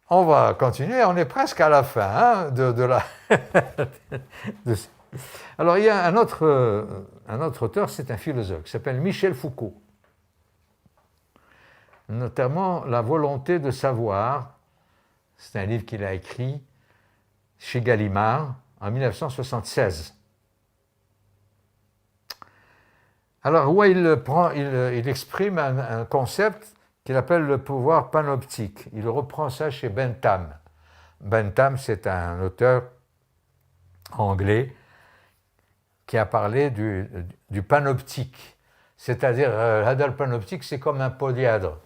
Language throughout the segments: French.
On va continuer, on est presque à la fin hein, de la... Alors il y a un autre auteur, c'est un philosophe, qui s'appelle Michel Foucault. Notamment La volonté de savoir, c'est un livre qu'il a écrit chez Gallimard en 1976. Alors, où il exprime un concept qu'il appelle le pouvoir panoptique. Il reprend ça chez Bentham. Bentham, c'est un auteur anglais qui a parlé du panoptique. C'est-à-dire, le panoptique, c'est comme un polyèdre.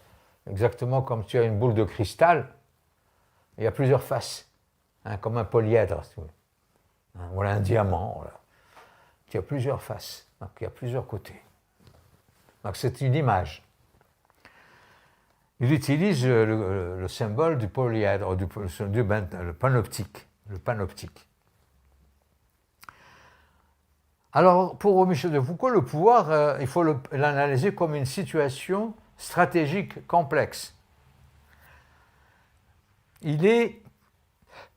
Exactement comme tu as une boule de cristal, il y a plusieurs faces, hein, comme un polyèdre, voilà un diamant, voilà. Qui a plusieurs faces, donc il y a plusieurs côtés. Donc c'est une image. Il utilise le symbole du polyèdre, le panoptique. Le panoptique. Alors, pour Michel de Foucault, le pouvoir, il faut l'analyser comme une situation stratégique complexe. Il est,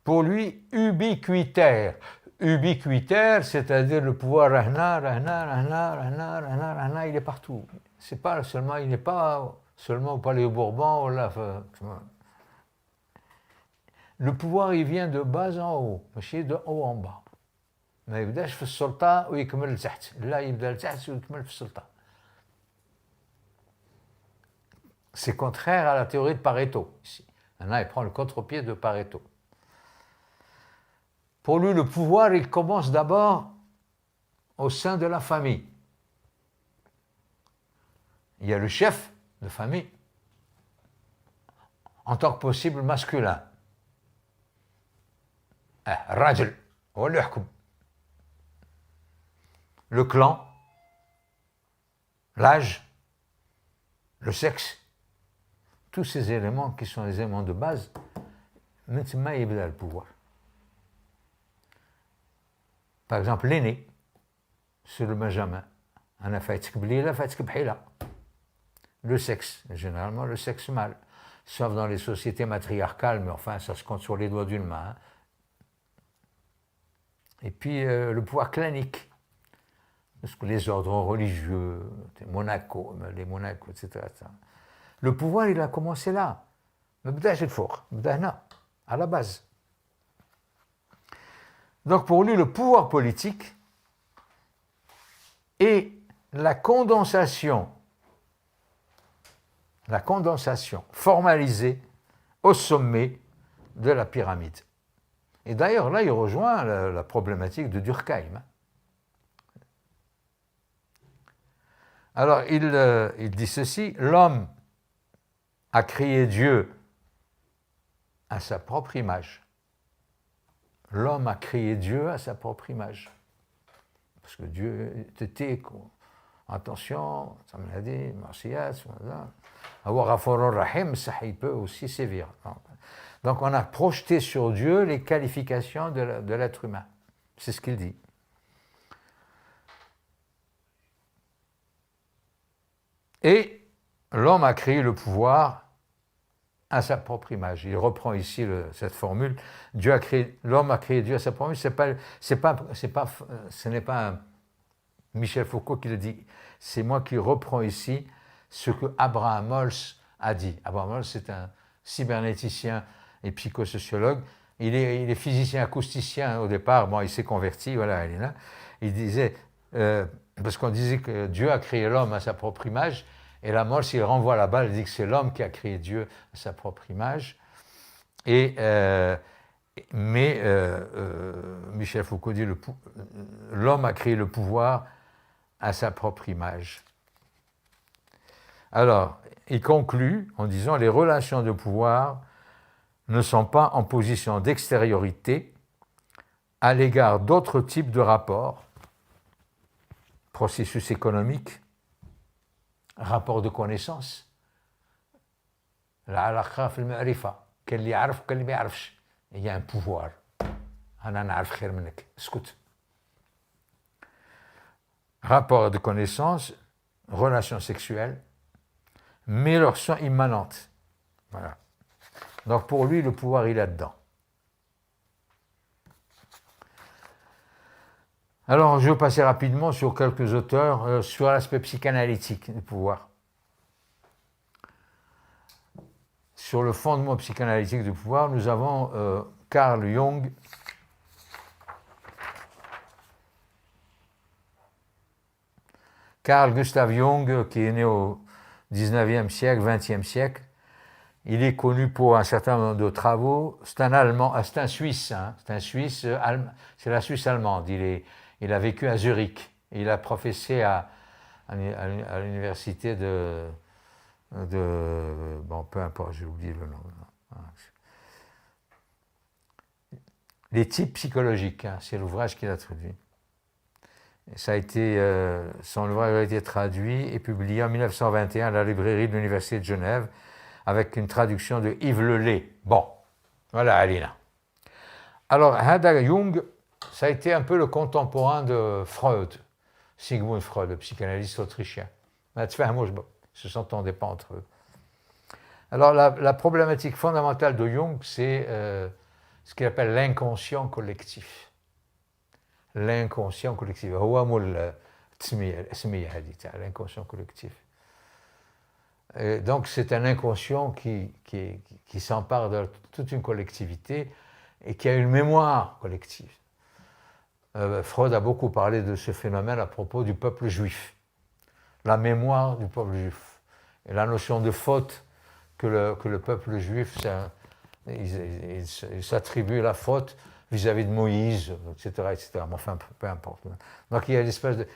pour lui, ubiquitaire. Ubiquitaire, c'est-à-dire le pouvoir, il est partout. C'est pas seulement, il n'est pas seulement au Palais Bourbon. Le pouvoir, il vient de bas en haut, ماشي de haut en bas. ما يبداش في السلطة ويكمل لتحت، لا يبدا لتحت ويكمل في السلطة. C'est contraire à la théorie de Pareto, ici. Maintenant, il prend le contre-pied de Pareto. Pour lui, le pouvoir, il commence d'abord au sein de la famille. Il y a le chef de famille en tant que possible masculin. Rajl, le clan, l'âge, le sexe, tous ces éléments qui sont les éléments de base, maintenant il y a le pouvoir. Par exemple, l'aîné, c'est le benjamin. Le sexe, généralement le sexe mâle, sauf dans les sociétés matriarcales, mais enfin ça se compte sur les doigts d'une main. Et puis le pouvoir clanique, parce que les ordres religieux, les monacos, etc. Le pouvoir, il a commencé là. À la base. Donc pour lui, le pouvoir politique est la condensation formalisée au sommet de la pyramide. Et d'ailleurs, là, il rejoint la problématique de Durkheim. Alors, il dit ceci, l'homme a créé Dieu à sa propre image. L'homme a créé Dieu à sa propre image. Parce que Dieu était, attention, ça me l'a dit, Marsiyat, Rahim, ça il peut aussi sévir. Donc on a projeté sur Dieu les qualifications de l'être humain. C'est ce qu'il dit. Et l'homme a créé le pouvoir à sa propre image. Il reprend ici cette formule. L'homme a créé Dieu à sa propre image. Ce n'est pas Michel Foucault qui le dit. C'est moi qui reprends ici ce que Abraham Mols a dit. Abraham Mols, c'est un cybernéticien et psychosociologue. Il est physicien acousticien au départ. Bon, il s'est converti, voilà, il est là. Il disait, parce qu'on disait que Dieu a créé l'homme à sa propre image, et là, Mols, il renvoie la balle, il dit que c'est l'homme qui a créé Dieu à sa propre image. Mais Michel Foucault dit l'homme a créé le pouvoir à sa propre image. Alors, il conclut en disant les relations de pouvoir ne sont pas en position d'extériorité à l'égard d'autres types de rapports, processus économique, rapport de connaissance, il y a un pouvoir. Rapport de connaissance, relations sexuelles, mais leur sont immanentes. Voilà. Donc pour lui, le pouvoir, il est là-dedans. Alors, je vais passer rapidement sur quelques auteurs sur l'aspect psychanalytique du pouvoir. Sur le fondement psychanalytique du pouvoir, nous avons Carl Jung, Carl Gustav Jung, qui est né au 19e siècle, 20e siècle. Il est connu pour un certain nombre de travaux. C'est un Allemand, c'est un Suisse, hein, c'est un Suisse, c'est la Suisse allemande. Il a vécu à Zurich. Il a professé à l'université bon, peu importe, j'ai oublié le nom. Les types psychologiques, hein, c'est l'ouvrage qu'il a traduit. Ça a été, son ouvrage a été traduit et publié en 1921 à la librairie de l'Université de Genève avec une traduction de Yves Lelay. Bon, voilà Alina. Alors, Hada Jung, ça a été un peu le contemporain de Freud, Sigmund Freud, le psychanalyste autrichien. Ils ne se s'entendaient pas entre eux. Alors, la problématique fondamentale de Jung, c'est ce qu'il appelle l'inconscient collectif. L'inconscient collectif. L'inconscient collectif. Et donc, c'est un inconscient qui s'empare de toute une collectivité et qui a une mémoire collective. Freud a beaucoup parlé de ce phénomène à propos du peuple juif. La mémoire du peuple juif. Et la notion de faute que le peuple juif, il s'attribue la faute vis-à-vis de Moïse, etc., etc. Mais enfin, peu importe. Donc il y a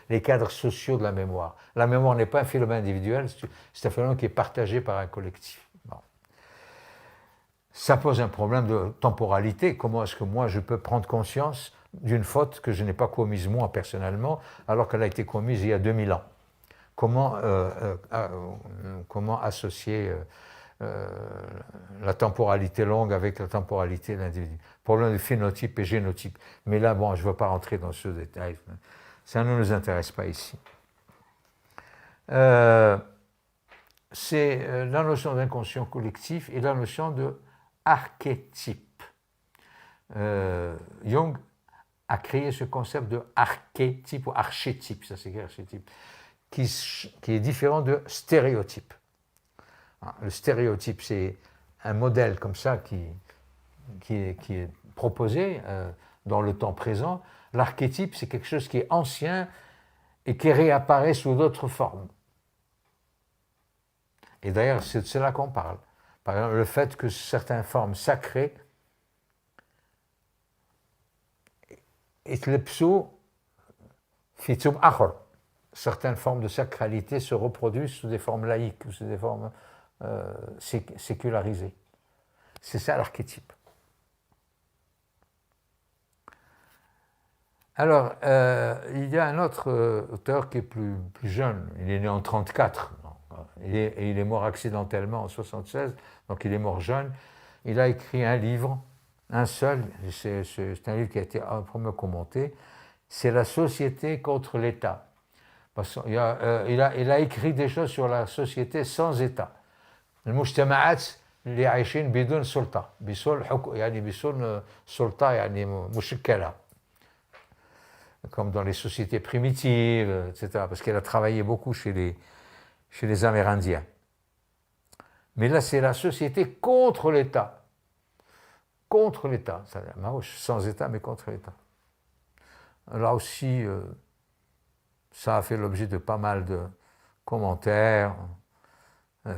les cadres sociaux de la mémoire. La mémoire n'est pas un phénomène individuel, c'est un phénomène qui est partagé par un collectif. Bon. Ça pose un problème de temporalité. Comment est-ce que moi je peux prendre conscience d'une faute que je n'ai pas commise moi personnellement, alors qu'elle a été commise il y a 2000 ans? Comment associer la temporalité longue avec la temporalité de l'individu? Problème de phénotype et génotype. Mais là, bon, je ne veux pas rentrer dans ce détail. Ça ne nous intéresse pas ici. C'est la notion d'inconscient collectif et la notion de archétype. Jung a créé ce concept de archétype ou archétype, ça s'écrit archétype, qui est différent de stéréotype. Le stéréotype, c'est un modèle comme ça qui est proposé dans le temps présent. L'archétype, c'est quelque chose qui est ancien et qui réapparaît sous d'autres formes. Et d'ailleurs, c'est de cela qu'on parle. Par exemple, le fait que certaines formes sacrées certaines formes de sacralité se reproduisent sous des formes laïques ou sous des formes sécularisées. C'est ça l'archétype. Alors, il y a un autre auteur qui est plus jeune. Il est né en 1934 et il est mort accidentellement en 1976, donc il est mort jeune. Il a écrit un livre, un seul, c'est un livre qui a été amplement commenté, c'est La société contre l'État. Il a écrit des choses sur la société sans État. المجتمعات اللي عايشين بدون سلطة بدون سلطة يعني مشكلة comme dans les sociétés primitives, etc. Parce qu'elle a travaillé beaucoup chez les Amérindiens. Mais là, c'est la société contre l'État. Contre l'État. Sans État, mais contre l'État. Là aussi, ça a fait l'objet de pas mal de commentaires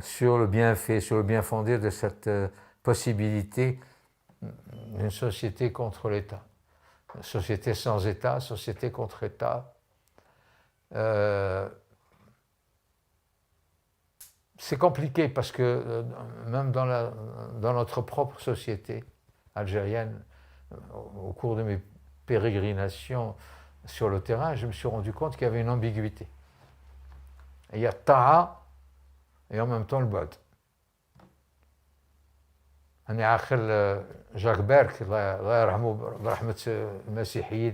sur le bienfait, sur le bien fondé de cette possibilité d'une société contre l'État. Société sans État, société contre État. C'est compliqué parce que même dans notre propre société algérienne, au cours de mes pérégrinations sur le terrain, je me suis rendu compte qu'il y avait une ambiguïté. Et il y a Ta'a et en même temps le Bod. Jacques Berck,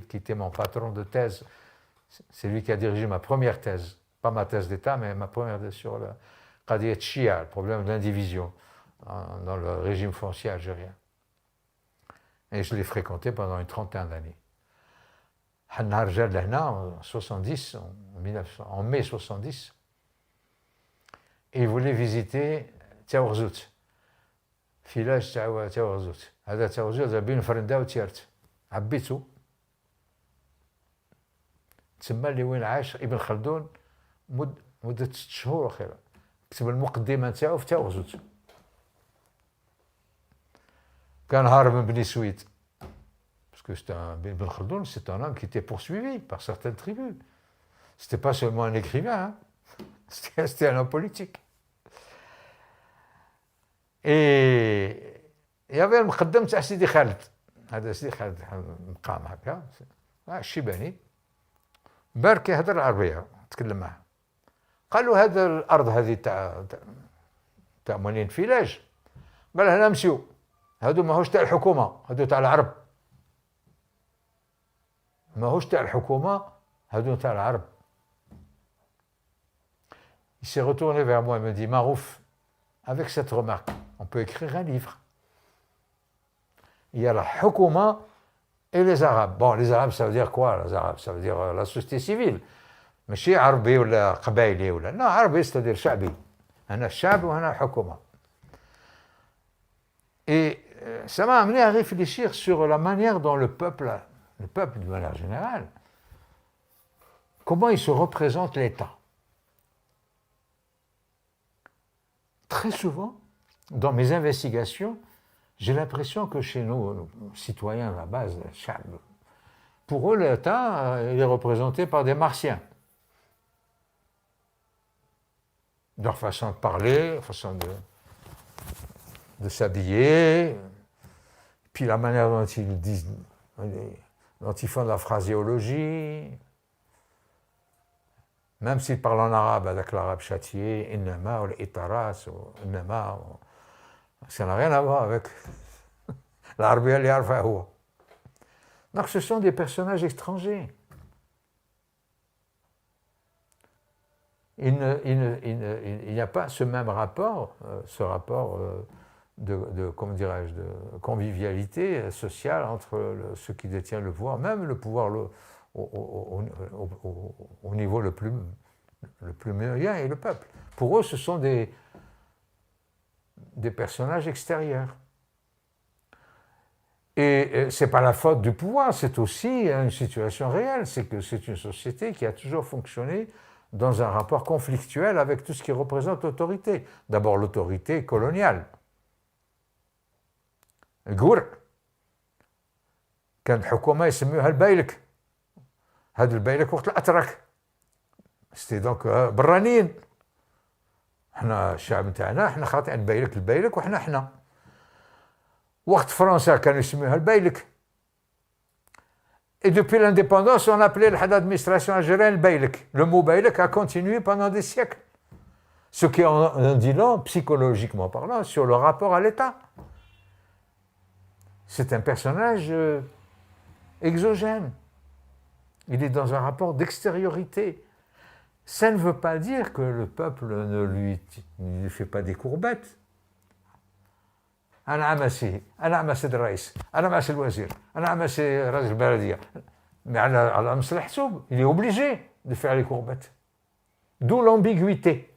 qui était mon patron de thèse, c'est lui qui a dirigé ma première thèse, pas ma thèse d'État, mais ma première thèse sur le Qadiyat Shia, le problème de l'indivision, dans le régime foncier algérien. Et je l'ai fréquenté pendant une trentaine d'années. En 70, en mai 70, et il voulait visiter Tiaourzout, village Tiaourzout. هذا Tiaourzout بين فرندا وتيرت عبيتو تسمى اللي وين عاش ابن خلدون مدة 6 شهور أخيرا كتب المقدمة نتاعو في Tiaourzout. كان هارب من بني سويد. Parce que Ibn Khaldun, c'est un homme qui était poursuivi par certaines tribus. Ce n'était pas seulement un écrivain, hein. C'était un homme politique. Et il y avait le مقدم تاع سيدي خالد. هذا سيدي خالد مقام هكا الشيباني برك يهضر العربية تكلم معه. قال له هذا الأرض هذه تاع مولين فيلاج. قال هنا نمشيو. هادو ماهوش تاع الحكومة، هادو تاع العرب. ماهوش تاع الحكومة، هادو تاع العرب. Il s'est retourné vers moi et me dit Marouf, avec cette remarque, on peut écrire un livre. Il y a la Hukuma et les Arabes. Bon, les Arabes, ça veut dire quoi, les Arabes? Ça veut dire la société civile. ماشي عربي ولا قبائلي ولا. Non, عربي, c'est-à-dire شعبي. هنا الشعب وهنا الحكومة. Et ça m'a amené à réfléchir sur la manière dont le peuple de manière générale, comment il se représente l'État. Très souvent, dans mes investigations, j'ai l'impression que chez nous, citoyens à la base, pour eux, l'État il est représenté par des martiens. Leur façon de parler, leur façon de s'habiller, puis la manière dont ils disent, dont ils font de la phraséologie, même s'ils parlent en arabe avec l'arabe châtié, innama ou l'itaras ou innama, ça n'a rien à voir avec l'arabe li yarfa huwa. Donc ce sont des personnages étrangers. Il n'y a pas ce même rapport, de comment dirais-je, de convivialité sociale entre ceux qui détiennent le pouvoir, même le pouvoir au niveau le plus moyen et le peuple. Pour eux, ce sont des personnages extérieurs. Et ce n'est pas la faute du pouvoir, c'est aussi une situation réelle, c'est que c'est une société qui a toujours fonctionné dans un rapport conflictuel avec tout ce qui représente l'autorité. D'abord l'autorité coloniale. القور كان الحكومة يسميوها البايلك. هذا البايلك وقت الأتراك. سيتي دونك برانيين. احنا الشعب نتاعنا احنا خاطئين البايلك وحنا وقت فرنسا كانوا يسميوها البايلك. Et depuis l'indépendance, on appelait l'administration algérienne Baylek. Le mot Baylek a continué pendant des siècles. Ce qui en dit long, psychologiquement parlant, sur le rapport à l'État. C'est un personnage exogène. Il est dans un rapport d'extériorité. Ça ne veut pas dire que le peuple ne lui fait pas des courbettes. أنا عمسي أنا عمس الرئيس أنا عمس الوزير أنا عمس رئيس البلدية mais على مصلح حسوب il est obligé de faire les courbettes d'où l'ambiguïté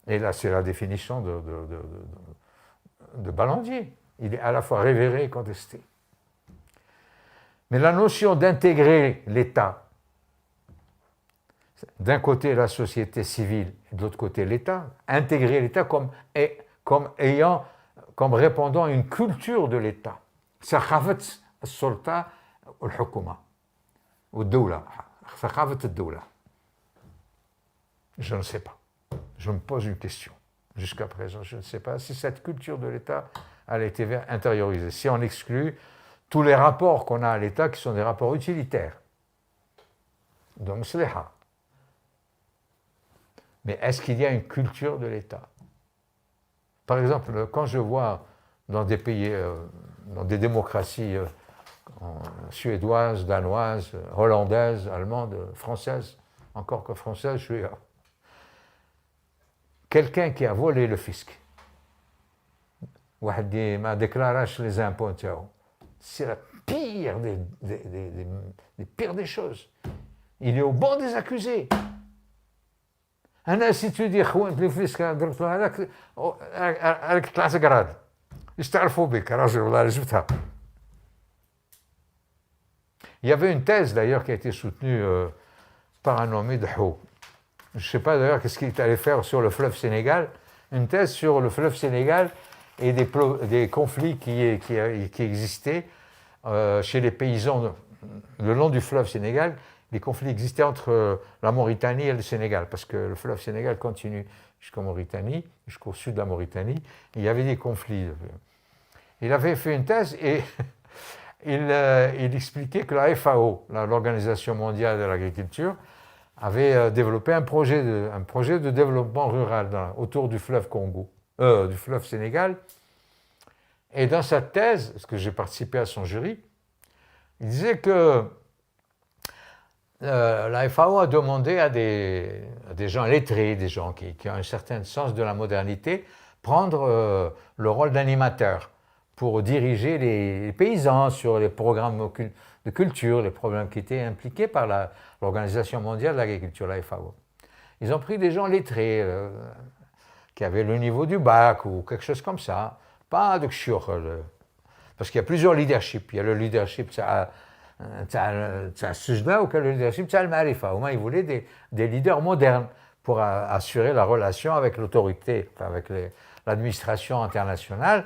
et là c'est la définition de Ballandier. Il est à la fois révéré et contesté, mais la notion d'intégrer l'État, d'un côté la société civile et de l'autre côté l'État, intégrer l'État comme répondant à une culture de l'État. ثقافة السلطة والحكومة والدولة ثقافة الدولة. Je ne sais pas. Je me pose une question. Jusqu'à présent, je ne sais pas si cette culture de l'État a été intériorisée. Si on exclut tous les rapports qu'on a à l'État qui sont des rapports utilitaires. Donc, sliha. Mais est-ce qu'il y a une culture de l'État? Par exemple, quand je vois dans des pays, dans des démocraties suédoises, danoises, hollandaises, allemandes, françaises, encore que françaises, je suis quelqu'un qui a volé le fisc, ما déclaraش les impôts. C'est la pire des pires des choses. Il est au banc des accusés. أنا si tu dis خوان الفلوس درت له هذاك راك طلعت قراد يستعرفوا بك راجل والله جبتها. Il y avait une thèse d'ailleurs qui a été soutenue par un nommé de Hou. Je ne sais pas d'ailleurs qu'est-ce qu'il allait faire sur le fleuve Sénégal. Une thèse sur le fleuve Sénégal et des conflits qui existaient chez les paysans le long du fleuve Sénégal. Les conflits existaient entre la Mauritanie et le Sénégal, parce que le fleuve Sénégal continue jusqu'en Mauritanie, jusqu'au sud de la Mauritanie. Et il y avait des conflits. Il avait fait une thèse et il expliquait que la FAO, l'Organisation mondiale de l'agriculture, avait développé un projet de développement rural autour du fleuve Congo, du fleuve Sénégal. Et dans sa thèse, parce que j'ai participé à son jury, il disait que la FAO a demandé à des gens lettrés, des gens qui ont un certain sens de la modernité, prendre le rôle d'animateur pour diriger les paysans sur les programmes de culture, les problèmes qui étaient impliqués par l'Organisation mondiale de l'agriculture, la FAO. Ils ont pris des gens lettrés qui avaient le niveau du bac ou quelque chose comme ça, pas de kshur, parce qu'il y a plusieurs leaderships. Il y a le leadership تاع السجنة وكان le leadership تاع المعرفة. Au moins, ils voulaient des leaders modernes pour assurer la relation avec l'autorité, enfin avec l'administration internationale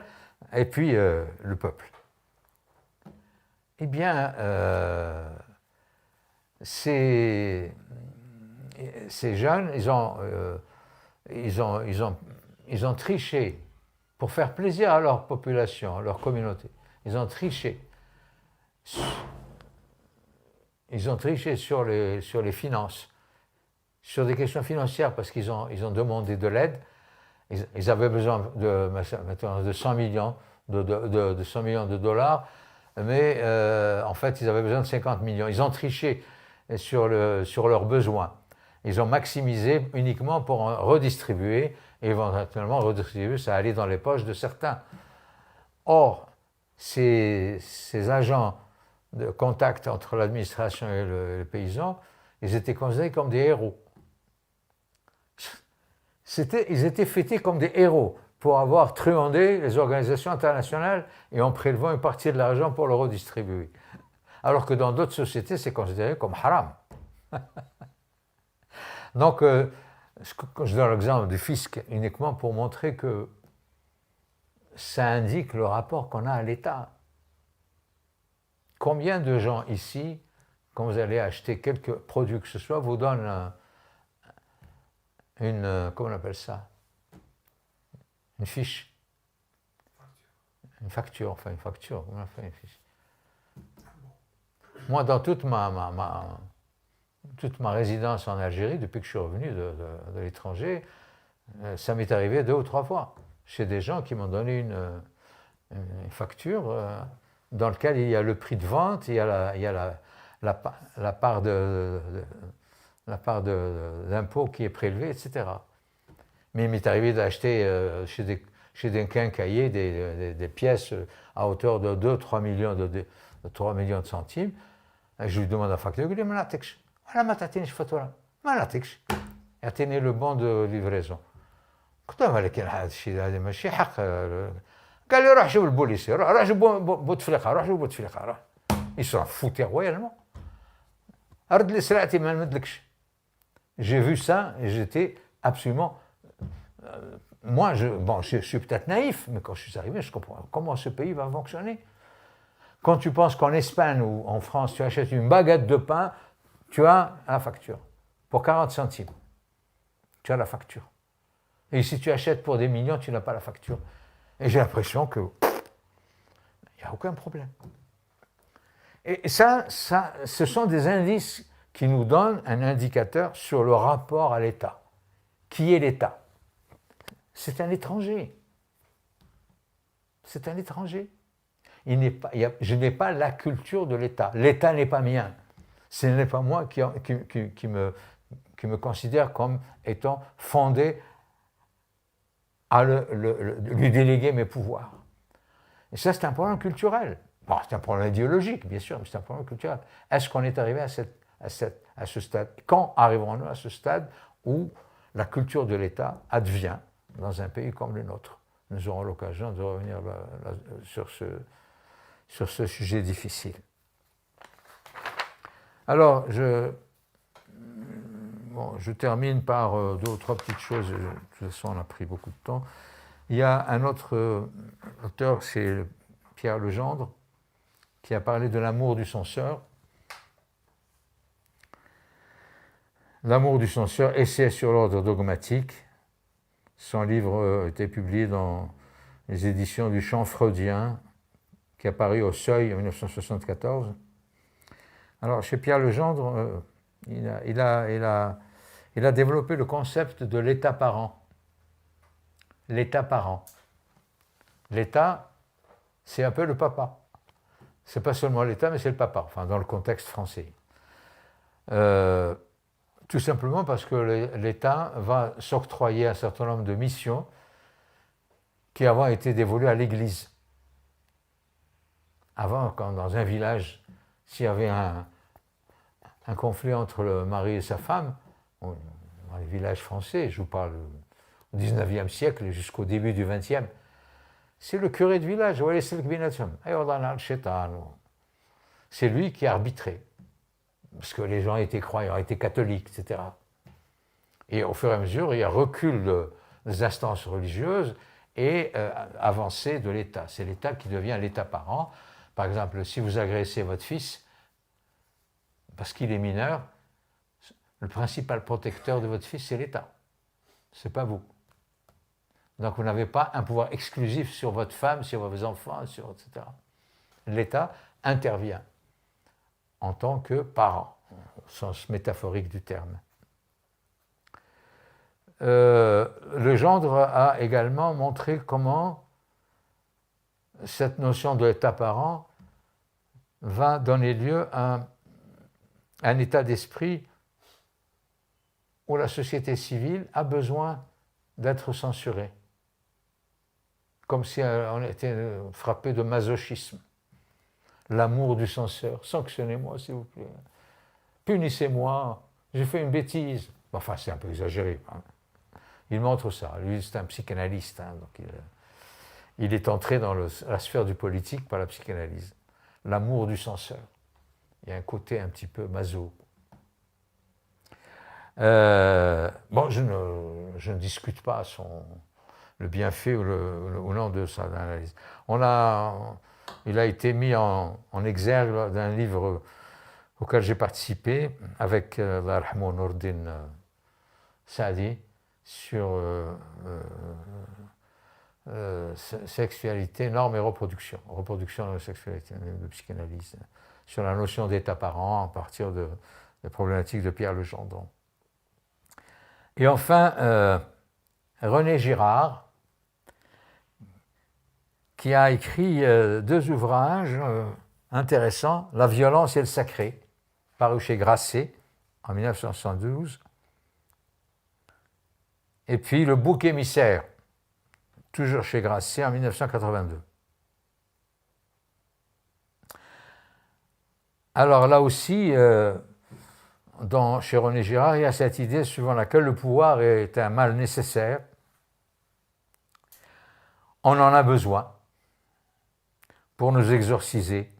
et puis le peuple. Eh bien, ces jeunes, ils ont triché pour faire plaisir à leur population, à leur communauté. Ils ont triché. Ils ont triché sur les finances, sur des questions financières, parce qu'ils ont demandé de l'aide. Ils avaient besoin de 100 millions de 100 millions de dollars, mais en fait, ils avaient besoin de 50 millions. Ils ont triché sur leurs besoins. Ils ont maximisé uniquement pour en redistribuer, et éventuellement redistribuer, ça allait dans les poches de certains. Or, ces agents de contact entre l'administration et les paysans, ils étaient considérés comme des héros. Ils étaient fêtés comme des héros pour avoir truandé les organisations internationales et en prélevant une partie de l'argent pour le redistribuer. Alors que dans d'autres sociétés, c'est considéré comme haram. Donc, je donne l'exemple du fisc uniquement pour montrer que ça indique le rapport qu'on a à l'État. Combien de gens ici, quand vous allez acheter quelques produits que ce soit, vous donnent comment on appelle ça? Une fiche. Une facture, comment on fait une fiche? Moi, dans toute ma résidence en Algérie, depuis que je suis revenu de l'étranger, ça m'est arrivé 2 ou 3 fois. Chez des gens qui m'ont donné une facture dans laquelle il y a le prix de vente, il y a la part d'impôt qui est prélevée, etc. Mais il m'est arrivé d'acheter chez des quincailliers des pièces à hauteur de 2-3 millions de 3 millions de centimes. Et je lui demande la facture, je lui dis, ما نعطيكش. ولا ما تعطينيش فاتورة. ما نعطيكش. اعطيني le bon de livraison. قلت له ولكن هذا الشيء هذا ماشي حق. قال لي روح شوف البوليسي، روح شوف بوتفليقه، روح شوف بوتفليقه، روح. Ils s'en foutaient royalement. رد لي سرعتي ما نمدلكش. J'ai vu ça et j'étais absolument. Moi, je suis peut-être naïf, mais quand je suis arrivé, je comprends comment ce pays va fonctionner. Quand tu penses qu'en Espagne ou en France, tu achètes une baguette de pain, tu as la facture. Pour 40 centimes, tu as la facture. Et si tu achètes pour des millions, tu n'as pas la facture. Et j'ai l'impression que il n'y a aucun problème. Et ça, ce sont des indices qui nous donnent un indicateur sur le rapport à l'État. Qui est l'État? C'est un étranger. C'est un étranger. Je n'ai pas la culture de l'État. L'État n'est pas mien. Ce n'est pas moi qui me considère comme étant fondé à lui déléguer mes pouvoirs. Et ça, c'est un problème culturel. Bon, c'est un problème idéologique, bien sûr, mais c'est un problème culturel. Est-ce qu'on est arrivé à ce stade? Quand arriverons-nous à ce stade où la culture de l'État advient dans un pays comme le nôtre? Nous aurons l'occasion de revenir sur ce sujet difficile. Alors, je termine par deux ou trois petites choses. De toute façon, on a pris beaucoup de temps. Il y a un autre auteur, c'est Pierre Legendre, qui a parlé de l'amour du censeur. L'amour du censeur, essai sur l'ordre dogmatique. Son livre a été publié dans les éditions du Champ freudien, qui est apparu au Seuil en 1974. Alors, chez Pierre Legendre, il a développé le concept de l'État parent. L'État parent. L'État, c'est un peu le papa. C'est pas seulement l'État, mais c'est le papa, enfin, dans le contexte français. Tout simplement parce que l'État va s'octroyer un certain nombre de missions qui avant étaient dévolues à l'Église. Avant, quand dans un village, s'il y avait un conflit entre le mari et sa femme, dans les villages français, je vous parle au XIXe siècle jusqu'au début du XXe, c'est le curé de village, c'est lui qui a arbitré, parce que les gens étaient croyants, étaient catholiques, etc. Et au fur et à mesure, il y a recul des instances religieuses et avancée de l'État. C'est l'État qui devient l'État parent. Par exemple, si vous agressez votre fils, parce qu'il est mineur, le principal protecteur de votre fils, c'est l'État. Ce n'est pas vous. Donc vous n'avez pas un pouvoir exclusif sur votre femme, sur vos enfants, etc. L'État intervient en tant que parent, au sens métaphorique du terme. Legendre a également montré comment cette notion de l'État parent va donner lieu à un état d'esprit où la société civile a besoin d'être censurée, comme si on était frappé de masochisme. L'amour du censeur, sanctionnez-moi s'il vous plaît, punissez-moi, j'ai fait une bêtise. Enfin, c'est un peu exagéré. Hein. Il montre ça. Lui, c'est un psychanalyste, hein, donc il est entré dans la sphère du politique par la psychanalyse. L'amour du censeur. Il y a un côté un petit peu maso. Bon, je ne discute pas le bienfait ou non de sa analyse. Il a été mis en exergue d'un livre auquel j'ai participé avec Nordin Saadi sur sexualité, normes et reproduction de la sexualité, de psychanalyse, sur la notion d'état parent à partir des problématiques de Pierre Legendre. Et enfin, René Girard, qui a écrit deux ouvrages intéressants, La violence et le sacré, paru chez Grasset en 1972, et puis Le bouc émissaire, toujours chez Grasset en 1982. Alors là aussi, chez René Girard, il y a cette idée suivant laquelle le pouvoir est un mal nécessaire. On en a besoin pour nous exorciser,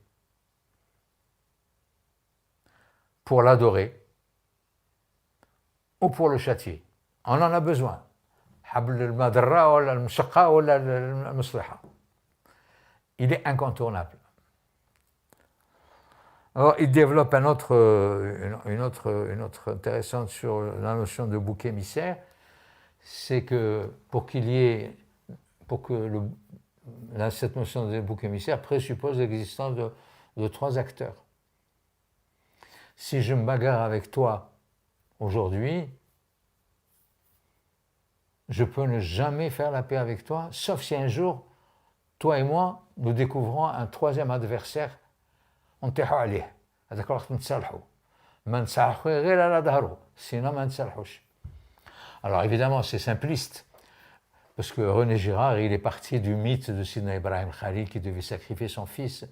pour l'adorer ou pour le châtier. On en a besoin. Il est incontournable. Alors, il développe une autre intéressante sur la notion de bouc émissaire, c'est que cette notion de bouc émissaire présuppose l'existence de trois acteurs. Si je me bagarre avec toi aujourd'hui, je peux ne jamais faire la paix avec toi, sauf si un jour, toi et moi, nous découvrons un troisième adversaire. نطيحوا عليه هذاك الوقت نتصالحوا ما نتصالحوا غير على ظهره sinon ما نتصالحوش. Alors évidemment c'est simpliste, Parce que René Girard, il est parti du mythe de Sidna Ibrahim Khalil qui devait sacrifier son fils.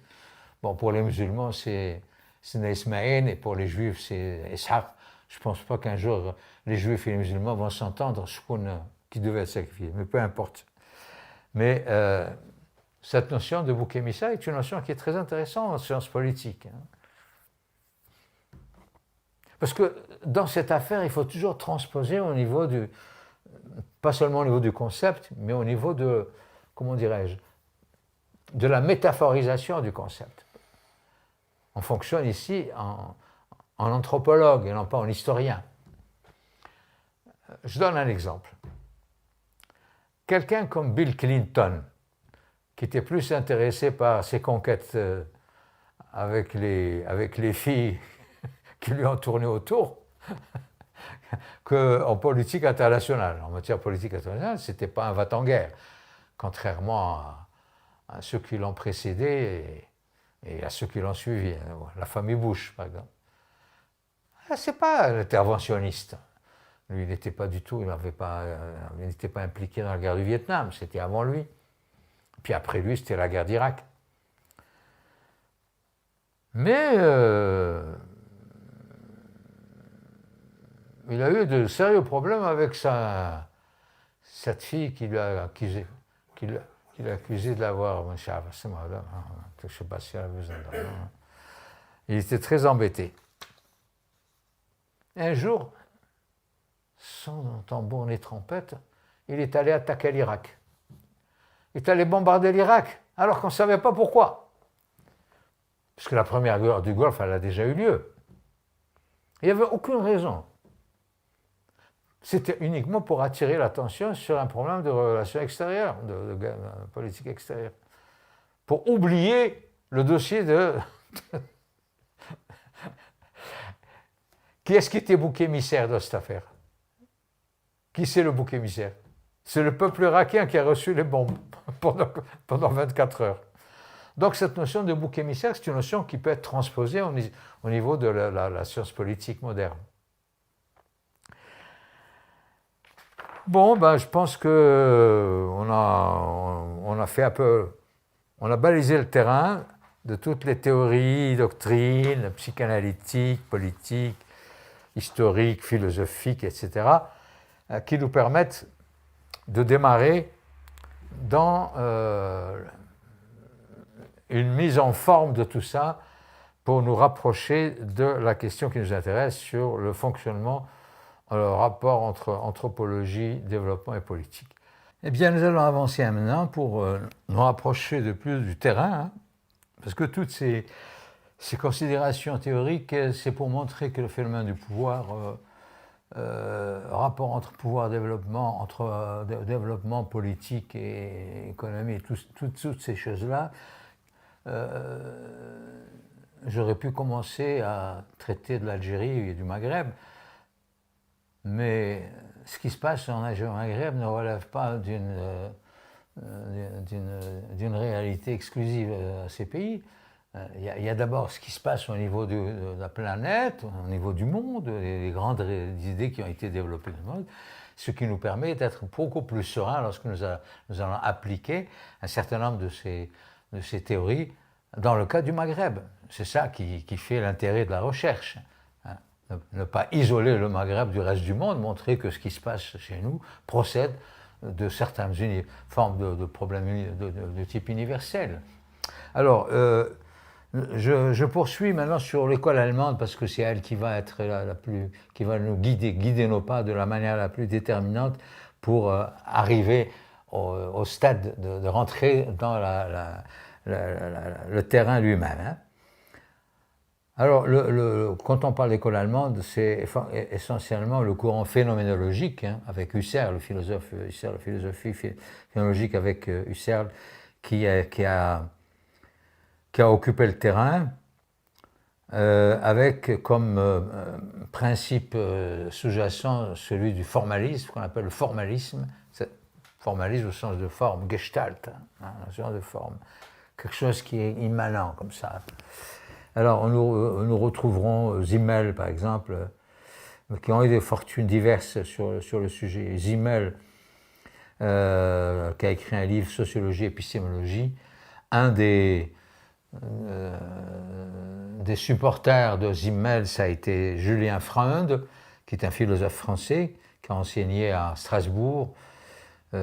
Bon, pour les musulmans, c'est Sidna Ismaïl, et pour les juifs, c'est Ishaq. Je ne pense pas qu'un jour, les juifs et les musulmans vont s'entendre sur qui devait être sacrifié, mais peu importe. Mais cette notion de bouc émissaire est une notion qui est très intéressante en sciences politiques. Parce que dans cette affaire, il faut toujours transposer au niveau du, pas seulement au niveau du concept, mais au niveau de, comment dirais-je, de la métaphorisation du concept. On fonctionne ici en anthropologue et non pas en historien. Je donne un exemple. Quelqu'un comme Bill Clinton, qui était plus intéressé par ses conquêtes avec les filles qui lui ont tourné autour qu'en politique internationale. En matière politique internationale, ce n'était pas un va-t-en-guerre, contrairement à ceux qui l'ont précédé et à ceux qui l'ont suivi. La famille Bush, par exemple. Ce n'est pas un interventionniste. Lui, il n'était pas du tout, il n'était pas impliqué dans la guerre du Vietnam, c'était avant lui. Puis après lui, c'était la guerre d'Irak. Mais il a eu de sérieux problèmes avec cette fille qui l'a accusé de l'avoir. Je ne sais pas si elle a besoin d'argent. Il était très embêté. Un jour, sans tambour ni trompette, il est allé attaquer l'Irak. Il est allé bombarder l'Irak, alors qu'on ne savait pas pourquoi. Parce que la première guerre du Golfe, elle a déjà eu lieu. Il n'y avait aucune raison. C'était uniquement pour attirer l'attention sur un problème de relations extérieures, de politique extérieure. Pour oublier le dossier de... Qui est-ce qui était bouc émissaire dans cette affaire? Qui c'est le bouc émissaire? C'est le peuple irakien qui a reçu les bombes pendant 24 heures. Donc cette notion de bouc émissaire, c'est une notion qui peut être transposée au niveau de la science politique moderne. Bon, ben, je pense qu'on a fait un peu, on a balisé le terrain de toutes les théories, doctrines, psychanalytiques, politiques, historiques, philosophiques, etc., qui nous permettent de démarrer dans une mise en forme de tout ça pour nous rapprocher de la question qui nous intéresse sur le fonctionnement, le rapport entre anthropologie, développement et politique. Eh bien, nous allons avancer maintenant pour nous rapprocher de plus du terrain, parce que toutes ces considérations théoriques, c'est pour montrer que le phénomène du pouvoir, rapport entre pouvoir-développement, entre développement politique et économie, toutes ces choses-là, j'aurais pu commencer à traiter de l'Algérie et du Maghreb, mais ce qui se passe en Algérie et au Maghreb ne relève pas d'une réalité exclusive à ces pays. Il y a d'abord ce qui se passe au niveau de la planète, au niveau du monde, les grandes idées qui ont été développées dans le monde, ce qui nous permet d'être beaucoup plus sereins lorsque nous allons appliquer un certain nombre de ces théories dans le cas du Maghreb. C'est ça qui fait l'intérêt de la recherche. Ne pas isoler le Maghreb du reste du monde, montrer que ce qui se passe chez nous procède de certaines formes de problèmes de type universel. Alors, je poursuis maintenant sur l'école allemande parce que c'est elle qui va être qui va nous guider nos pas de la manière la plus déterminante pour arriver au stade de rentrer dans le terrain lui-même. Alors, quand on parle d'école allemande, c'est essentiellement le courant phénoménologique, avec Husserl, le philosophe Husserl, la philosophie phénoménologique avec Husserl, qui a occupé le terrain, avec comme principe sous-jacent celui du formalisme, qu'on appelle le formalisme au sens de forme, Gestalt, au sens de forme, quelque chose qui est immanent comme ça. Alors, nous retrouverons Simmel, par exemple, qui ont eu des fortunes diverses sur le sujet. Simmel, qui a écrit un livre Sociologie et épistémologie. Un des supporters de Simmel, ça a été Julien Freund, qui est un philosophe français, qui a enseigné à Strasbourg. Il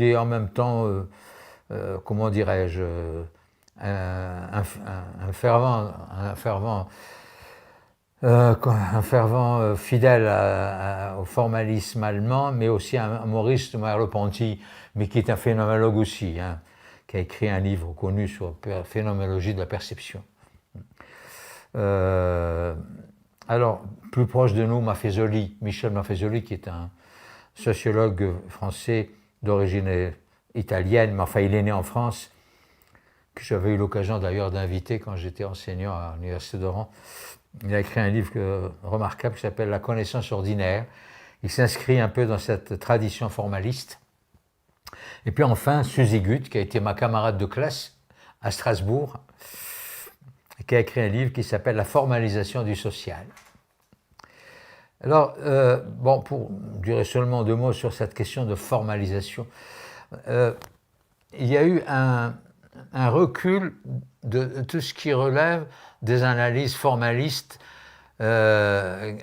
est en même temps, comment dirais-je, un fervent fidèle au formalisme allemand, mais aussi un Maurice de Merleau-Ponty, mais qui est un phénoménologue aussi, hein, qui a écrit un livre connu sur la phénoménologie de la perception. Alors, plus proche de nous, Maffezoli, Michel Maffezoli, qui est un sociologue français d'origine italienne, mais enfin il est né en France, que j'avais eu l'occasion d'ailleurs d'inviter quand j'étais enseignant à l'Université d'Oran. Il a écrit un livre remarquable qui s'appelle La connaissance ordinaire. Il s'inscrit un peu dans cette tradition formaliste. Et puis enfin, Suzy Guth, qui a été ma camarade de classe à Strasbourg, qui a écrit un livre qui s'appelle La formalisation du social. Alors, bon, pour dire seulement 2 mots sur cette question de formalisation, il y a eu un recul de tout ce qui relève des analyses formalistes dans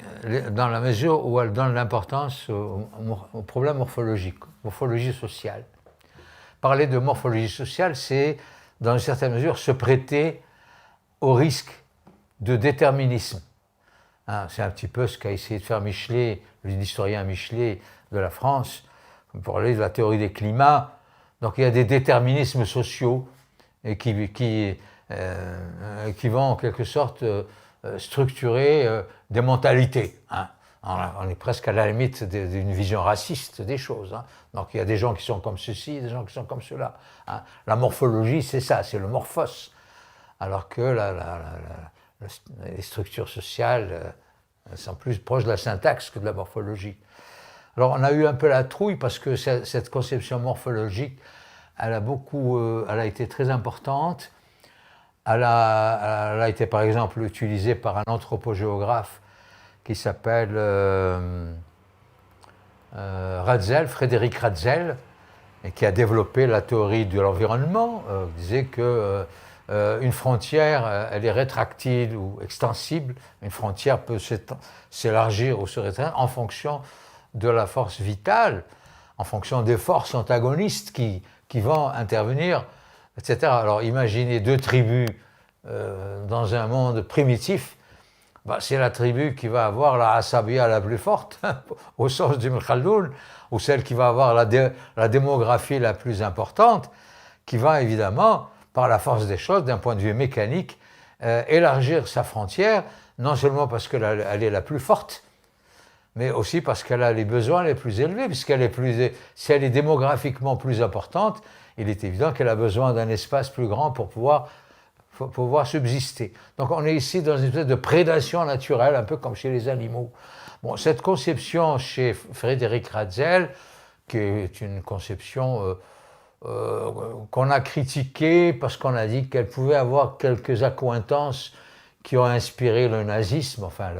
la mesure où elles donnent l'importance au problème morphologique, morphologie sociale. Parler de morphologie sociale, c'est, dans une certaine mesure, se prêter au risque de déterminisme. Hein, c'est un petit peu ce qu'a essayé de faire Michelet, l'historien Michelet de la France, pour parler de la théorie des climats. Donc il y a des déterminismes sociaux et qui vont en quelque sorte structurer des mentalités. Hein. On est presque à la limite d'une vision raciste des choses. Hein. Donc il y a des gens qui sont comme ceci, des gens qui sont comme cela. Hein. La morphologie, c'est ça, c'est le morphos. Alors que les structures sociales sont plus proches de la syntaxe que de la morphologie. Alors on a eu un peu la trouille parce que cette conception morphologique, elle a été très importante. Elle a été par exemple utilisée par un anthropogéographe qui s'appelle Ratzel, Frédéric Ratzel, et qui a développé la théorie de l'environnement. Il disait que une frontière, elle est rétractile ou extensible. Une frontière peut s'élargir ou se rétrécir en fonction de la force vitale, en fonction des forces antagonistes qui vont intervenir, etc. Alors imaginez 2 tribus dans un monde primitif, c'est la tribu qui va avoir la asabiya la plus forte, au sens du Khaldoun, ou celle qui va avoir la démographie la plus importante, qui va évidemment, par la force des choses, d'un point de vue mécanique, élargir sa frontière, non seulement parce qu'elle est la plus forte, mais aussi parce qu'elle a les besoins les plus élevés, si elle est démographiquement plus importante, il est évident qu'elle a besoin d'un espace plus grand pour pouvoir subsister. Donc on est ici dans une espèce de prédation naturelle, un peu comme chez les animaux. Bon, cette conception chez Frédéric Ratzel, qui est une conception qu'on a critiquée parce qu'on a dit qu'elle pouvait avoir quelques accointances qui ont inspiré le nazisme, enfin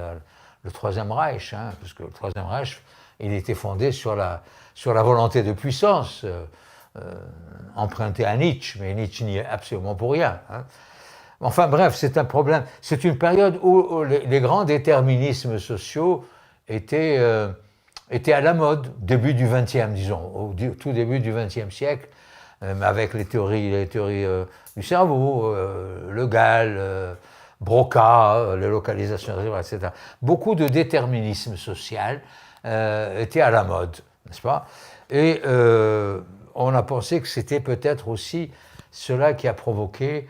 le Troisième Reich, hein, parce que le Troisième Reich, il était fondé sur la volonté de puissance, empruntée à Nietzsche, mais Nietzsche n'y est absolument pour rien. Hein. Enfin bref, c'est un problème. C'est une période où les grands déterminismes sociaux étaient à la mode, début du XXe, disons, au tout début du XXe siècle, avec les théories du cerveau, Le Gall, Broca, les localisations, etc. Beaucoup de déterminisme social étaient à la mode, n'est-ce pas? Et on a pensé que c'était peut-être aussi cela qui a provoqué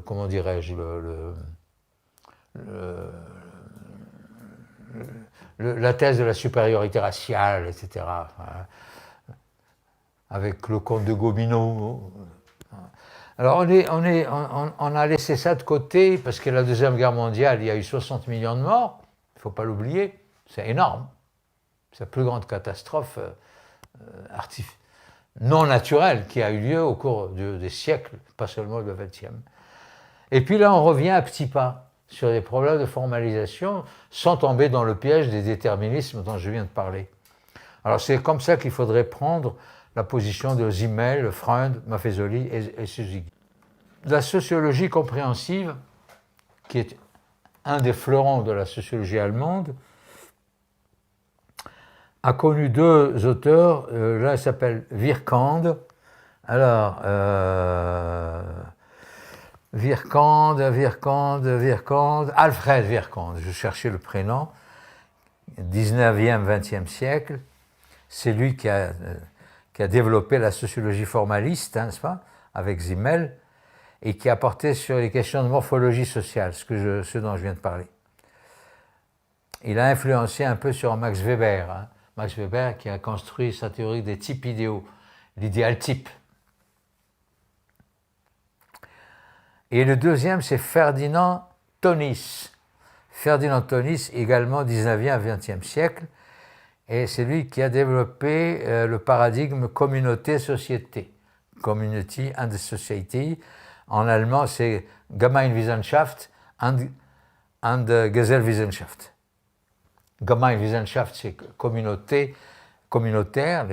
comment dirais-je, la thèse de la supériorité raciale, etc. Avec le comte de Gobineau. Alors on a laissé ça de côté parce que la Deuxième Guerre mondiale, il y a eu 60 millions de morts, il ne faut pas l'oublier, c'est énorme. C'est la plus grande catastrophe non naturelle qui a eu lieu au cours des siècles, pas seulement le XXe. Et puis là, on revient à petits pas. sur des problèmes de formalisation sans tomber dans le piège des déterminismes dont je viens de parler. Alors c'est comme ça qu'il faudrait prendre la position de Simmel, Freund, Maffezoli et Süssig. La sociologie compréhensive, qui est un des fleurons de la sociologie allemande, a connu deux auteurs. L'un s'appelle Virkand. Alors, Alfred Virkand, je cherchais le prénom, 19e, 20e siècle. C'est lui qui a développé la sociologie formaliste, n'est-ce pas, avec Simmel, et qui a porté sur les questions de morphologie sociale, ce dont je viens de parler. Il a influencé un peu sur Max Weber, hein. Max Weber qui a construit sa théorie des types idéaux, l'idéal type. Et le deuxième, c'est Ferdinand Tönnies. Ferdinand Tönnies, également 19e, 20e siècle, et c'est lui qui a développé le paradigme communauté-société. Community and Society. En allemand, c'est Gemeinwissenschaft and Gesellwissenschaft. Gemeinwissenschaft, c'est communauté, communautaire,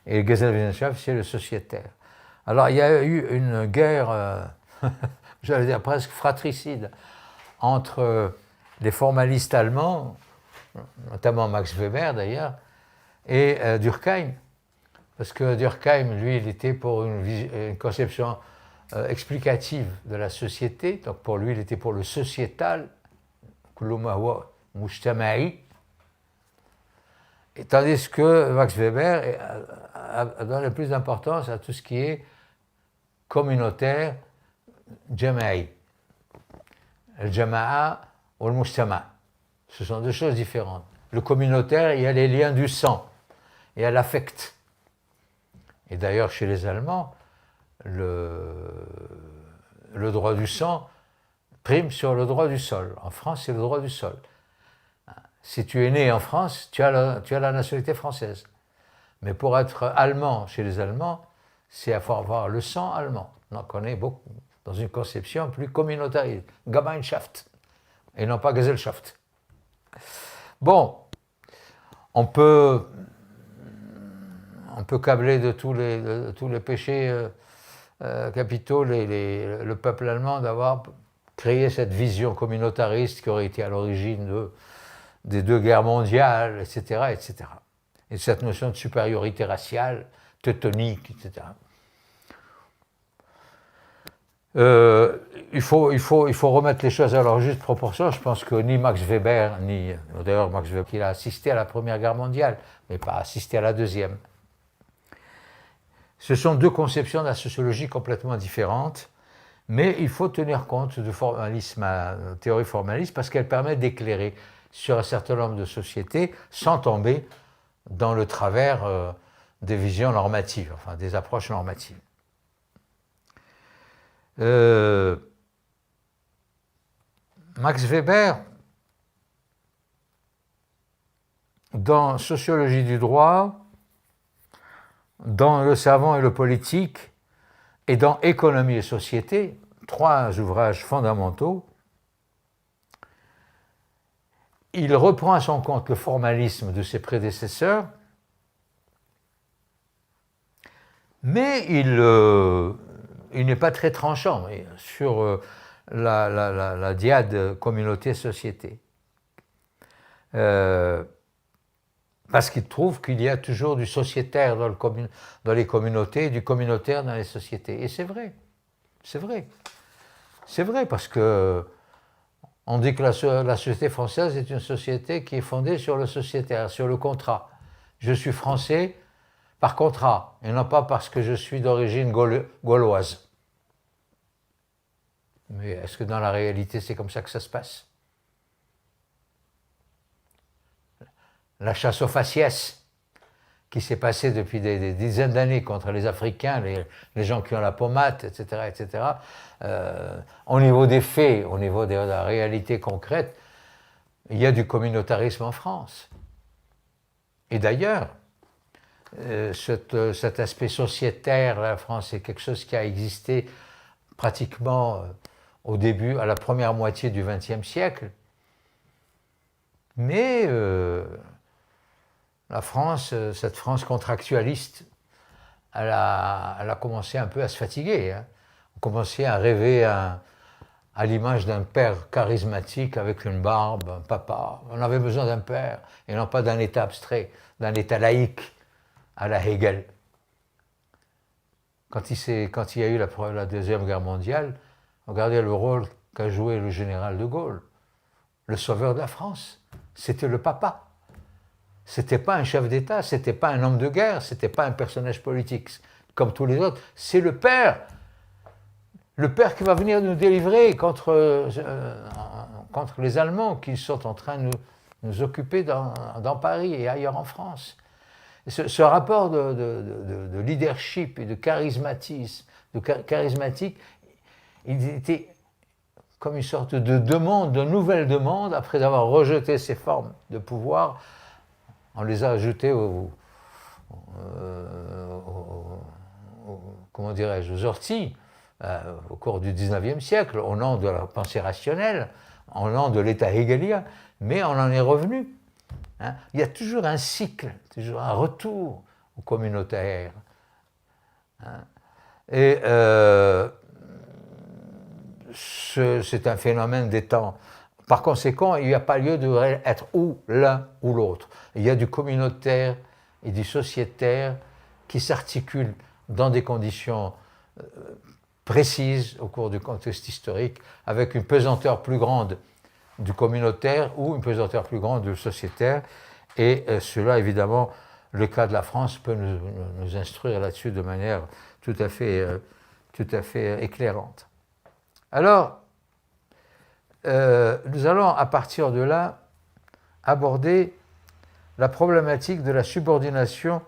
et Gesellwissenschaft, c'est le sociétaire. Alors, il y a eu une guerre, j'allais dire presque fratricide, entre les formalistes allemands, notamment Max Weber d'ailleurs, et Durkheim. Parce que Durkheim, lui, il était pour une conception explicative de la société. Donc pour lui, il était pour le sociétal, kullu huwa mujtama'i. Et tandis que Max Weber a donné plus d'importance à tout ce qui est communautaire, jama'i. Le jama'a ou le mujtama'. Ce sont deux choses différentes. Le communautaire, il y a les liens du sang, il y a l'affect. Et d'ailleurs, chez les Allemands, le droit du sang prime sur le droit du sol. En France, c'est le droit du sol. Si tu es né en France, tu as la nationalité française. Mais pour être allemand chez les Allemands, c'est à avoir le sang allemand. Donc on est beaucoup dans une conception plus communautariste, Gemeinschaft, et non pas Gesellschaft. Bon, on peut câbler de tous les péchés capitaux le peuple allemand d'avoir créé cette vision communautariste qui aurait été à l'origine des deux guerres mondiales, etc., etc. Et cette notion de supériorité raciale, teutonique, etc. Il faut remettre les choses à leur juste proportion. Je pense que ni Max Weber, d'ailleurs Max Weber, qui a assisté à la Première Guerre mondiale, mais pas assisté à la Deuxième. Ce sont deux conceptions de la sociologie complètement différentes, mais il faut tenir compte du formalisme, théorie formaliste, parce qu'elle permet d'éclairer sur un certain nombre de sociétés sans tomber dans le travers des visions normatives, enfin des approches normatives. Max Weber, dans Sociologie du droit, dans Le savant et le politique, et dans Économie et société, trois ouvrages fondamentaux, il reprend à son compte le formalisme de ses prédécesseurs, mais il n'est pas très tranchant sur la diade communauté-société. Parce qu'il trouve qu'il y a toujours du sociétaire dans les communautés et du communautaire dans les sociétés. Et c'est vrai. C'est vrai. C'est vrai parce que on dit que la société française est une société qui est fondée sur le sociétaire, sur le contrat. Je suis français par contrat, et non pas parce que je suis d'origine gauloise. Mais est-ce que dans la réalité, c'est comme ça que ça se passe ? La chasse aux faciès qui s'est passée depuis des dizaines d'années contre les Africains, les gens qui ont la pommade, etc., etc., au niveau des faits, au niveau de la réalité concrète, il y a du communautarisme en France. Et d'ailleurs, cet aspect sociétaire de la France est quelque chose qui a existé pratiquement au début, à la première moitié du XXe siècle. Mais la France, cette France contractualiste, elle a commencé un peu à se fatiguer. Hein. On commençait à rêver à l'image d'un père charismatique avec une barbe, un papa. On avait besoin d'un père, et non pas d'un État abstrait, d'un État laïque à la Hegel. Quand il y a eu la Deuxième Guerre mondiale, regardez le rôle qu'a joué le général de Gaulle, le sauveur de la France. C'était le papa. C'était pas un chef d'État, c'était pas un homme de guerre, c'était pas un personnage politique comme tous les autres. C'est le père qui va venir nous délivrer contre les Allemands qui sont en train de nous occuper dans Paris et ailleurs en France. Ce rapport de leadership et de charismatique, il était comme une sorte de demande, de nouvelle demande, après avoir rejeté ces formes de pouvoir, on les a ajoutées comment dirais-je, aux orties au cours du XIXe siècle, au nom de la pensée rationnelle, au nom de l'état hegelien, mais on en est revenu. Hein. Il y a toujours un cycle, toujours un retour au communautaire. Hein. Et c'est un phénomène des temps. Par conséquent, il n'y a pas lieu d'être ou l'un ou l'autre. Il y a du communautaire et du sociétaire qui s'articulent dans des conditions précises au cours du contexte historique, avec une pesanteur plus grande du communautaire ou une pesanteur plus grande du sociétaire. Et cela, évidemment, le cas de la France peut nous instruire là-dessus de manière tout à fait éclairante. Alors, nous allons à partir de là aborder la problématique de la subordination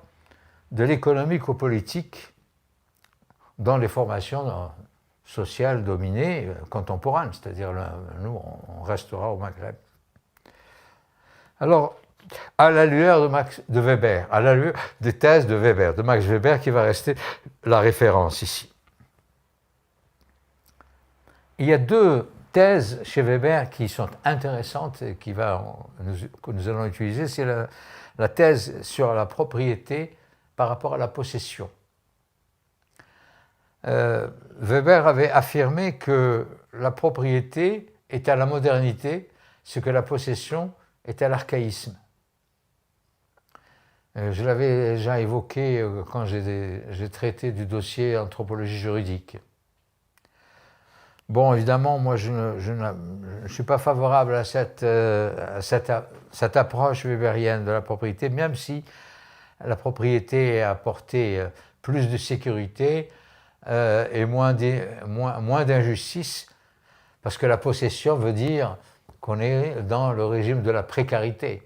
de l'économique au politique dans les formations sociales dominées contemporaines, c'est-à-dire nous, on restera au Maghreb. Alors, à la lueur de Weber, à la lueur des thèses de Weber, de Max Weber, qui va rester la référence ici. Il y a deux thèses chez Weber qui sont intéressantes et que nous allons utiliser. C'est la thèse sur la propriété par rapport à la possession. Weber avait affirmé que la propriété est à la modernité ce que la possession est à l'archaïsme. Je l'avais déjà évoqué quand j'ai traité du dossier anthropologie juridique. Bon, évidemment, moi, je ne suis pas favorable à cette approche weberienne de la propriété, même si la propriété a apporté plus de sécurité et moins d'injustice, parce que la possession veut dire qu'on est dans le régime de la précarité.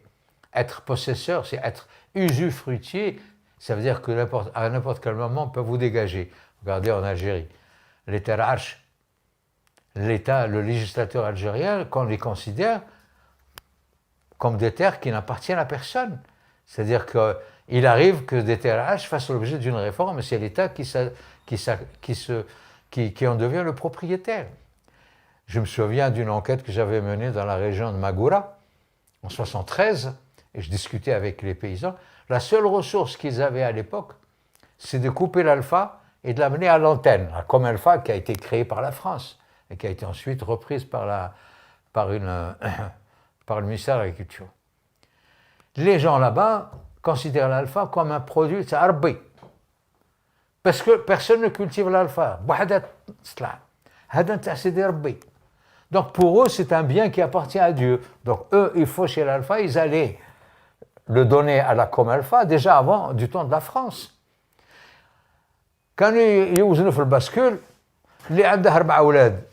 Être possesseur, c'est être usufruitier, ça veut dire qu'à n'importe quel moment, on peut vous dégager. Regardez en Algérie, l'État, le législateur algérien, qu'on les considère comme des terres qui n'appartiennent à personne. C'est-à-dire qu'il arrive que des terres H fassent l'objet d'une réforme, et c'est l'État qui en devient le propriétaire. Je me souviens d'une enquête que j'avais menée dans la région de Magoura, en 1973, et je discutais avec les paysans. La seule ressource qu'ils avaient à l'époque, c'est de couper l'alpha et de l'amener à l'antenne, la Comelfa, qui a été créée par la France et qui a été ensuite reprise par le ministère de l'Agriculture. Les gens là-bas considèrent l'alpha comme un produit de arbi, parce que personne ne cultive l'alpha. Donc pour eux, c'est un bien qui appartient à Dieu. Donc eux, il faut chez l'alpha, ils allaient le donner à la Comelfa déjà avant du temps de la France. كانوا يوزنوا في الباسكول اللي عنده 4 أولاد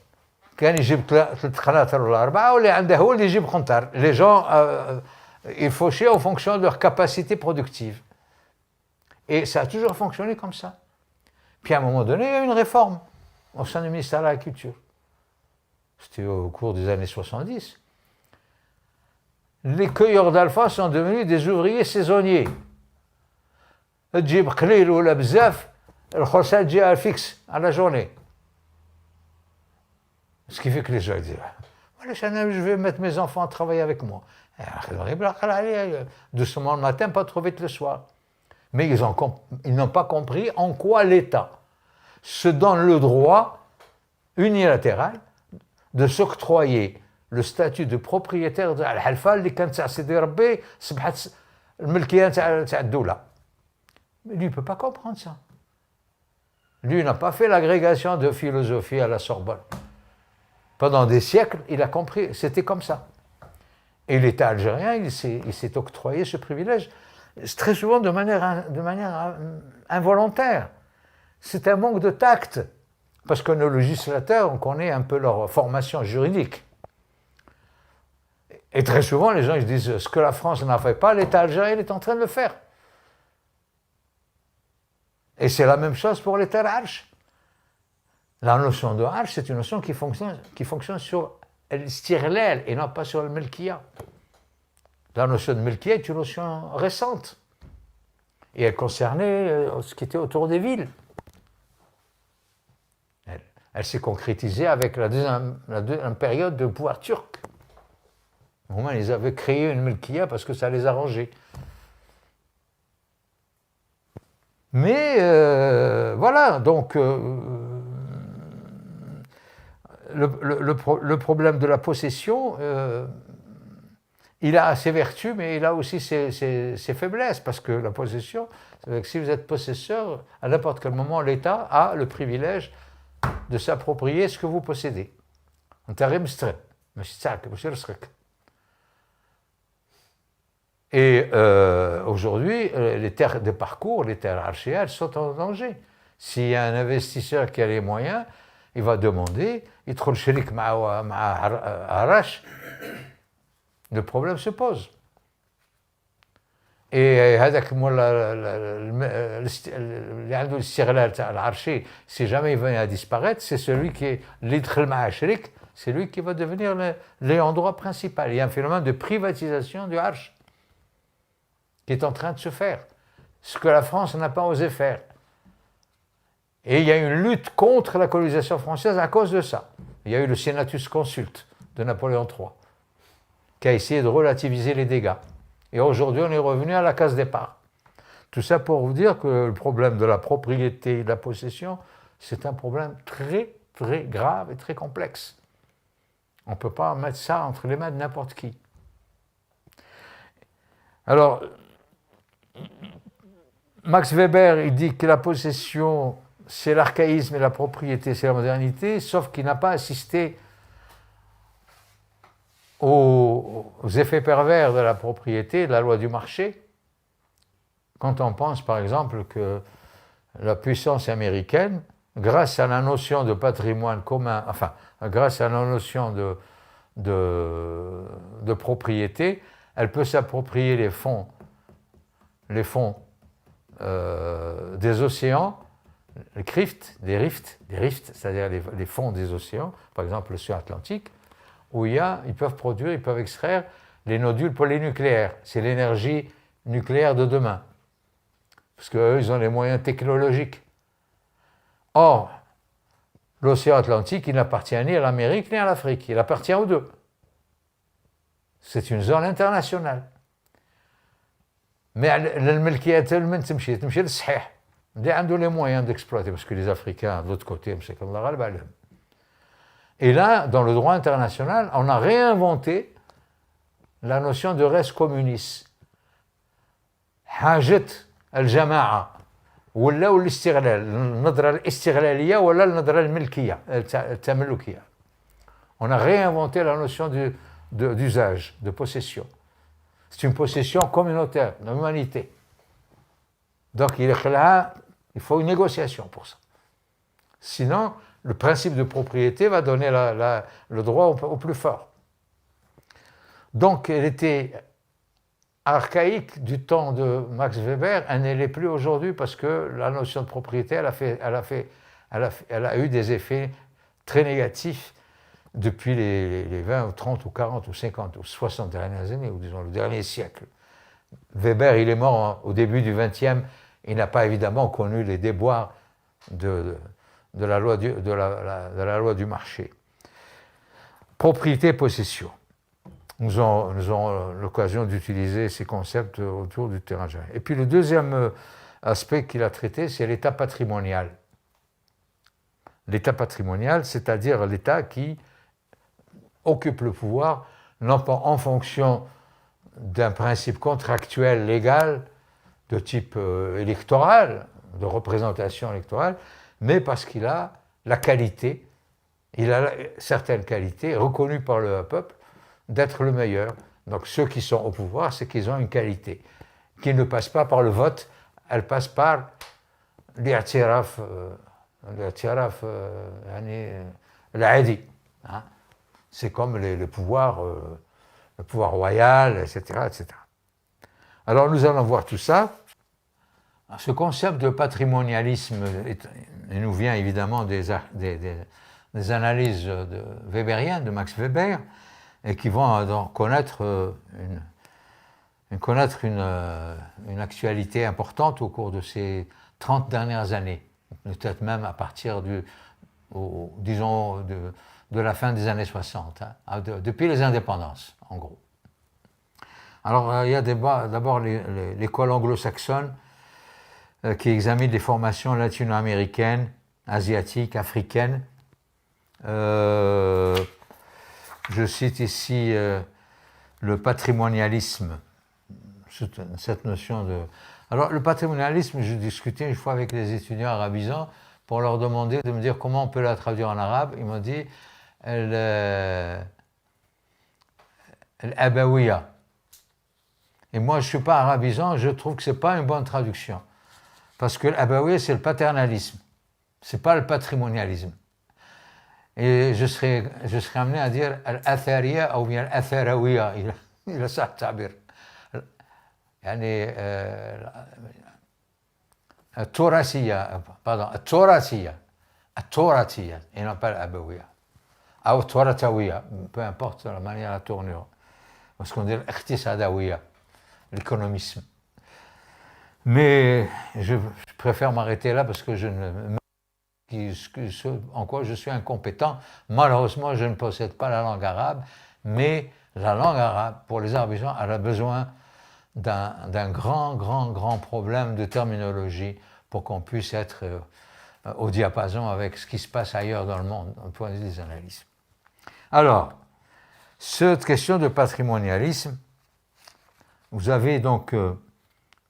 كان يجيب 3 قناطر ولا 4 واللي عنده هو اللي يجيب قنطار. Les gens ils fauchaient en fonction de leur capacité productive. Et ça a toujours fonctionné comme ça. Puis à un moment donné, il y a eu une réforme au sein du ministère de l'Agriculture. C'était au cours des années 70. Les cueilleurs d'alpha sont devenus des ouvriers saisonniers. تجيب قليل ولا بزاف الخرصة تجي fixe à la journée. Ce qui fait que les gens disent, voilà, je vais mettre mes enfants à travailler avec moi. Doucement le matin, pas trop vite le soir. Mais ils n'ont pas compris en quoi l'État se donne le droit unilatéral de s'octroyer le statut de propriétaire de الحلفة اللي كانت تاع سيدي ربي صبحت الملكية تاع الدولة. Mais lui, il ne peut pas comprendre ça. Lui, il n'a pas fait l'agrégation de philosophie à la Sorbonne. Pendant des siècles, il a compris, c'était comme ça. Et l'État algérien, il s'est octroyé ce privilège, très souvent de manière involontaire. C'est un manque de tact, parce que nos législateurs, on connaît un peu leur formation juridique. Et très souvent, les gens ils disent, ce que la France n'a fait pas, l'État algérien est en train de le faire. Et c'est la même chose pour l'État Arch. La notion de Arch, c'est une notion qui fonctionne sur l'istiglal et non pas sur le Melkia. La notion de Melkia est une notion récente. Et elle concernait ce qui était autour des villes. Elle s'est concrétisée avec la deuxième période de pouvoir turc. Au moment, ils avaient créé une Melkia parce que ça les arrangeait. Mais voilà, donc le problème de la possession, il a ses vertus, mais il a aussi ses faiblesses, parce que la possession, c'est que si vous êtes possesseur, à n'importe quel moment, l'État a le privilège de s'approprier ce que vous possédez. Et aujourd'hui, les terres de parcours, les terres archéales sont en danger. S'il y a un investisseur qui a les moyens, il va demander, il trouve le shrik le problème se pose. Et si jamais il vient à disparaître, c'est celui qui est c'est lui qui va devenir l'endroit principal. Il y a un phénomène de privatisation du Arch qui est en train de se faire, ce que la France n'a pas osé faire. Et il y a une lutte contre la colonisation française à cause de ça. Il y a eu le Senatus Consulte de Napoléon III, qui a essayé de relativiser les dégâts. Et aujourd'hui, on est revenu à la case départ. Tout ça pour vous dire que le problème de la propriété et de la possession, c'est un problème très, très grave et très complexe. On ne peut pas mettre ça entre les mains de n'importe qui. Alors, Max Weber, il dit que la possession, c'est l'archaïsme et la propriété, c'est la modernité, sauf qu'il n'a pas assisté aux effets pervers de la propriété, de la loi du marché. Quand on pense, par exemple, que la puissance américaine, grâce à la notion de patrimoine commun, enfin, grâce à la notion de propriété, elle peut s'approprier les fonds des océans, des rifts, c'est-à-dire les fonds des océans, par exemple l'océan Atlantique, où ils peuvent extraire les nodules polynucléaires. C'est l'énergie nucléaire de demain. Parce qu'eux, ils ont les moyens technologiques. Or, l'océan Atlantique, il n'appartient ni à l'Amérique ni à l'Afrique. Il appartient aux deux. C'est une zone internationale. Mais الملكية تمشي للصحيح. اللي عنده les moyens d'exploiter, parce que les Africains, de l'autre côté, et là, dans le droit international, on a réinventé la notion de res communis. حاجة الجماعة ولا الاستغلال، النظرة الاستغلالية ولا النظرة الملكية التملكية. On a réinventé la notion d'usage, de possession. C'est une possession communautaire, de l'humanité. Donc il faut une négociation pour ça. Sinon, le principe de propriété va donner le droit au plus fort. Donc elle était archaïque du temps de Max Weber, elle ne l'est plus aujourd'hui parce que la notion de propriété, elle a eu des effets très négatifs depuis les 20 ou 30 ou 40 ou 50 ou 60 dernières années, ou disons le dernier siècle. Weber, il est mort au début du XXe, il n'a pas évidemment connu les déboires de la loi du marché. propriété et possession. Nous aurons l'occasion d'utiliser ces concepts autour du terrain général. Et puis le deuxième aspect qu'il a traité, c'est l'état patrimonial. L'état patrimonial, c'est-à-dire l'état qui occupe le pouvoir, non pas en fonction d'un principe contractuel légal de type électoral, de représentation électorale, mais parce qu'il a la qualité, il a certaines qualités reconnues par le peuple d'être le meilleur. Donc ceux qui sont au pouvoir, c'est qu'ils ont une qualité, qui ne passe pas par le vote, elle passe par l'i'tiraf, l'adi. C'est comme le pouvoir royal, etc., etc. Alors nous allons voir tout ça. Ce concept de patrimonialisme il nous vient évidemment des analyses weberiennes de Max Weber et qui vont donc connaître une actualité importante au cours de ces 30 dernières années, peut-être même à partir disons de la fin des années 60, depuis les indépendances, en gros. Alors, il y a d'abord l'école anglo-saxonne qui examine les formations latino-américaines, asiatiques, africaines. Je cite ici le patrimonialisme, cette notion de... Alors, le patrimonialisme, je discutais une fois avec les étudiants arabisants pour leur demander de me dire comment on peut la traduire en arabe. Ils m'ont dit l'abawiya. Et moi, je ne suis pas arabisant, je trouve que ce n'est pas une bonne traduction. Parce que l'abawiya, c'est le paternalisme, ce n'est pas le patrimonialisme. Et je serais amené à dire al-athariya ou bien al-atharawiya, il a ça tabir. يعني التراثية et non pas l'abawiyya. Ou Toratawiyya, peu importe la manière de la tournure. Parce qu'on dit l'iqtisadawiyya, l'économisme. Mais je préfère m'arrêter là parce que en quoi je suis incompétent. Malheureusement, je ne possède pas la langue arabe, mais la langue arabe, pour les arabisants, elle a besoin d'un grand problème de terminologie pour qu'on puisse être au diapason avec ce qui se passe ailleurs dans le monde, au point de vue des analyses. Alors, cette question de patrimonialisme, vous avez donc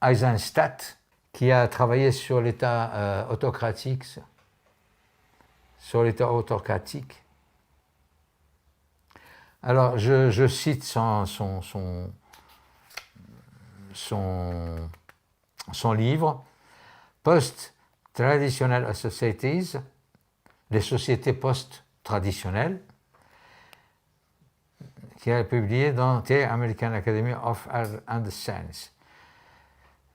Eisenstadt qui a travaillé sur l'État autocratique, Alors, je cite son livre Post-Traditional Societies, les sociétés post-traditionnelles, qui a été publié dans The American Academy of Art and Science,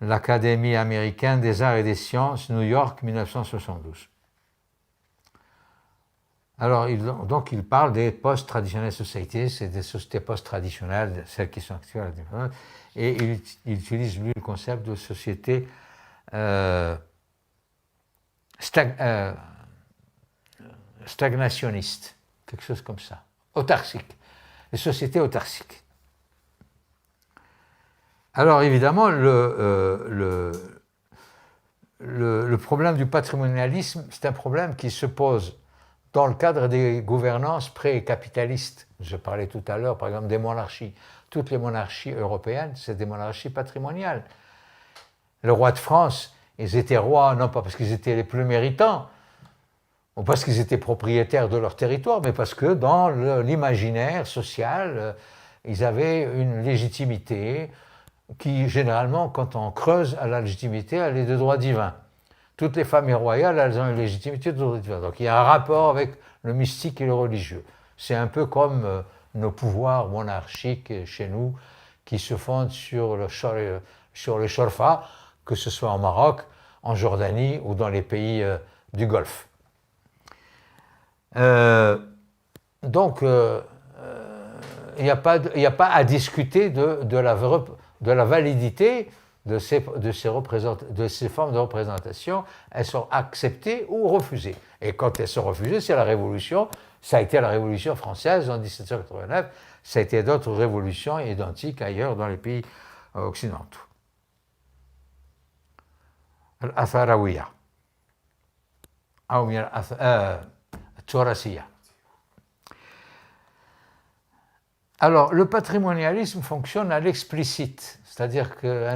l'Académie américaine des arts et des sciences, New York, 1972. Alors, il parle des post-traditional societies, c'est des sociétés post-traditionnelles, celles qui sont actuelles, et il utilise, lui, le concept de société stagnationniste, quelque chose comme ça, autarcique, les sociétés autarciques. Alors, évidemment, le problème du patrimonialisme, c'est un problème qui se pose dans le cadre des gouvernances pré-capitalistes. Je parlais tout à l'heure, par exemple, des monarchies. Toutes les monarchies européennes, c'est des monarchies patrimoniales. Le roi de France, ils étaient rois, non pas parce qu'ils étaient les plus méritants, ou parce qu'ils étaient propriétaires de leur territoire, mais parce que dans l'imaginaire social, ils avaient une légitimité qui, généralement, quand on creuse à la légitimité, elle est de droit divin. Toutes les familles royales, elles ont une légitimité de droit divin. Donc il y a un rapport avec le mystique et le religieux. C'est un peu comme nos pouvoirs monarchiques chez nous, qui se fondent sur le shorfa, que ce soit en Maroc, en Jordanie ou dans les pays du Golfe. Donc, il n'y a pas à discuter de la validité de ces formes de représentation, elles sont acceptées ou refusées. Et quand elles sont refusées, c'est la Révolution. Ça a été la Révolution française en 1789. Ça a été d'autres révolutions identiques ailleurs dans les pays occidentaux. الأثروية أو من التراثية. Alors, le patrimonialisme fonctionne à l'explicite, c'est-à-dire que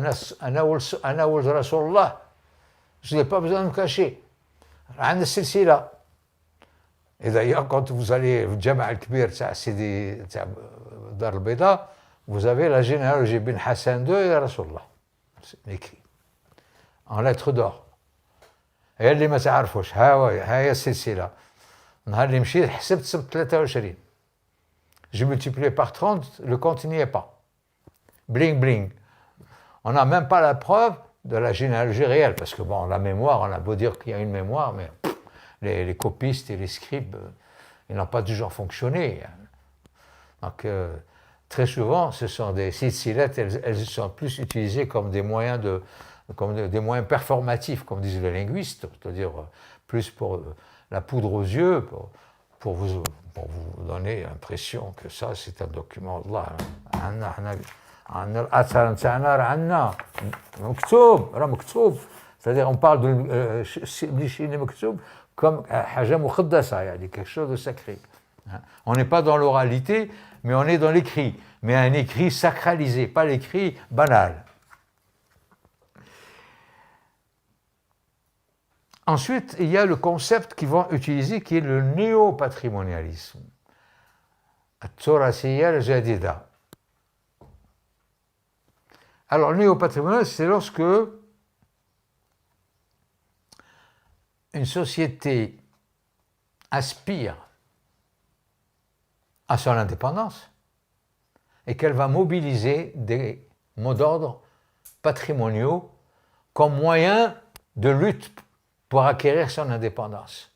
je n'ai pas besoin de me cacher. Et d'ailleurs, quand vous allez au Jama' al-Kbir, Dar al-Bayda, vous avez la généalogie bin Hassan II et Rasulullah, c'est écrit en lettres d'or. Et اللي ما تعرفوش ها هي السلسلة. نهار اللي مشيت حسبت 23. J'ai multiplié par 30, le compte n'y est pas. Bling bling. On n'a même pas la preuve de la généalogie réelle, parce que bon, la mémoire, on a beau dire qu'il y a une mémoire, mais les copistes et les scribes, ils n'ont pas toujours fonctionné. Donc, très souvent, ce sont des silsilettes, elles sont plus utilisées comme des moyens des moyens performatifs, comme disent les linguistes, c'est-à-dire plus pour la poudre aux yeux, pour vous donner l'impression que ça, c'est un document d'Allah. C'est-à-dire, on parle de comme quelque chose de sacré. On n'est pas dans l'oralité, mais on est dans l'écrit. Mais un écrit sacralisé, pas l'écrit banal. Ensuite, il y a le concept qu'ils vont utiliser qui est le néo-patrimonialisme. Alors, le néo-patrimonialisme, c'est lorsque une société aspire à son indépendance et qu'elle va mobiliser des mots d'ordre patrimoniaux comme moyen de lutte pour acquérir son indépendance.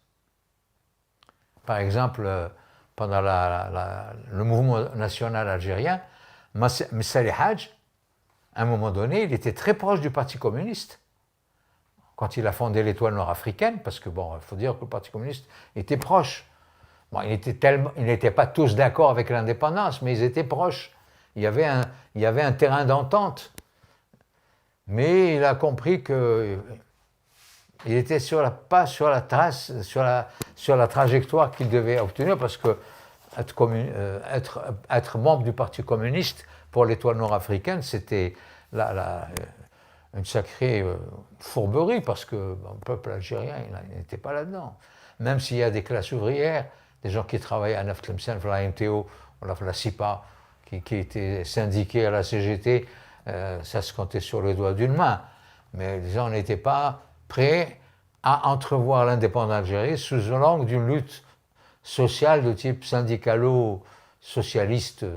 Par exemple, pendant le mouvement national algérien, Salih Hadj, à un moment donné, il était très proche du Parti communiste. Quand il a fondé l'Étoile nord-africaine, parce que bon, il faut dire que le Parti communiste était proche. Bon, ils n'étaient pas tous d'accord avec l'indépendance, mais ils étaient proches. Il y avait un terrain d'entente. Mais il a compris que il était pas sur la trace, sur la trajectoire qu'il devait obtenir, parce que être membre du Parti communiste pour l'Étoile nord-africaine, c'était une sacrée fourberie, parce que le peuple algérien il n'était pas là-dedans. Même s'il y a des classes ouvrières, des gens qui travaillaient à Neft Tlemcen, la MTO, la SIPA, qui étaient syndiqués à la CGT, ça se comptait sur les doigts d'une main. Mais les gens n'étaient pas prêts à entrevoir l'indépendance d'Algérie sous l'angle d'une lutte sociale de type syndicalo-socialiste,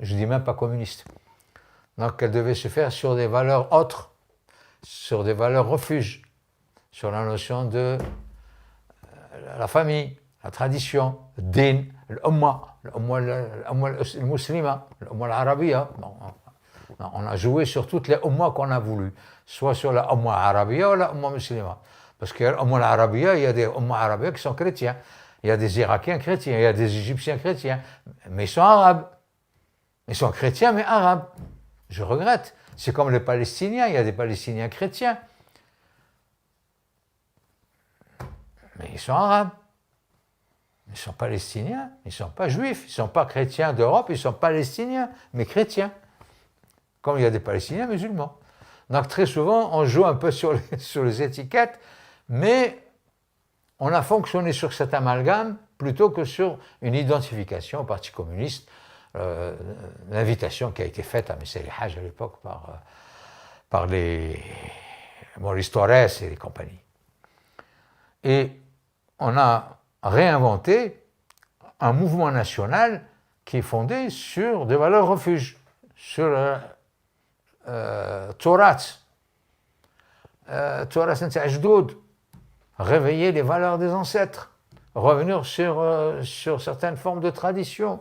je ne dis même pas communiste. Donc elle devait se faire sur des valeurs autres, sur des valeurs refuges, sur la notion de la famille, la tradition, le din, l'umma al-muslima, l'umma al-arabiya. On a joué sur toutes les ummas qu'on a voulu, soit sur la umma arabiya ou la umma muslima. Parce que l'umma arabiya, il y a des ummas arabiya qui sont chrétiens, il y a des Irakiens chrétiens, il y a des Égyptiens chrétiens, mais ils sont arabes. Ils sont chrétiens mais arabes. Je regrette. C'est comme les Palestiniens, il y a des Palestiniens chrétiens, mais ils sont arabes. Ils sont palestiniens, ils ne sont pas juifs, ils ne sont pas chrétiens d'Europe, ils sont palestiniens, mais chrétiens. Comme il y a des Palestiniens musulmans. Donc très souvent, on joue un peu sur les étiquettes, mais on a fonctionné sur cet amalgame plutôt que sur une identification au Parti communiste, l'invitation qui a été faite à M. Haj à l'époque par les Maurice Torres et les compagnies. Et on a réinventé un mouvement national qui est fondé sur des valeurs refuges, sur le Taurat, réveiller les valeurs des ancêtres, revenir sur certaines formes de tradition,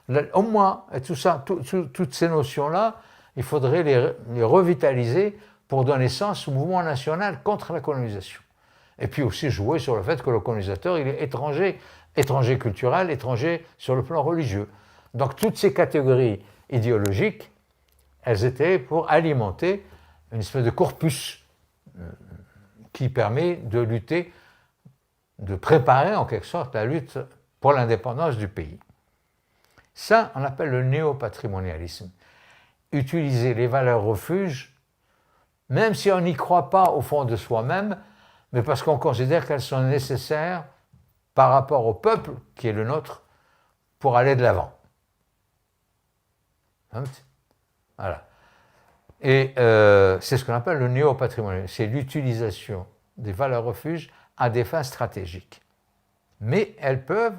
l'umma et tout ça, toutes ces notions-là, il faudrait les revitaliser pour donner sens au mouvement national contre la colonisation. Et puis aussi jouer sur le fait que le colonisateur, il est étranger, étranger culturel, étranger sur le plan religieux. Donc toutes ces catégories idéologiques, elles étaient pour alimenter une espèce de corpus qui permet de lutter, de préparer en quelque sorte la lutte pour l'indépendance du pays. Ça, on appelle le néopatrimonialisme. Utiliser les valeurs refuges, même si on n'y croit pas au fond de soi-même, mais parce qu'on considère qu'elles sont nécessaires par rapport au peuple qui est le nôtre pour aller de l'avant. Voilà. Et c'est ce qu'on appelle le néopatrimonialisme. C'est l'utilisation des valeurs refuges à des fins stratégiques. Mais elles peuvent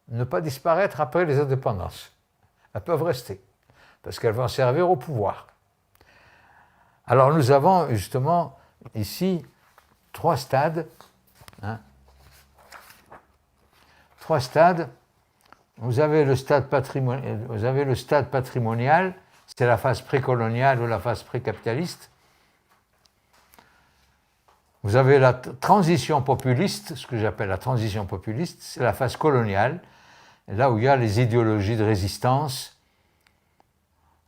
ne pas disparaître après les indépendances. Elles peuvent rester, parce qu'elles vont servir au pouvoir. Alors nous avons justement ici 3 stades. Trois stades. Vous avez le stade patrimonial, c'est la phase précoloniale ou la phase précapitaliste. Vous avez la transition populiste, ce que j'appelle la transition populiste, c'est la phase coloniale, là où il y a les idéologies de résistance,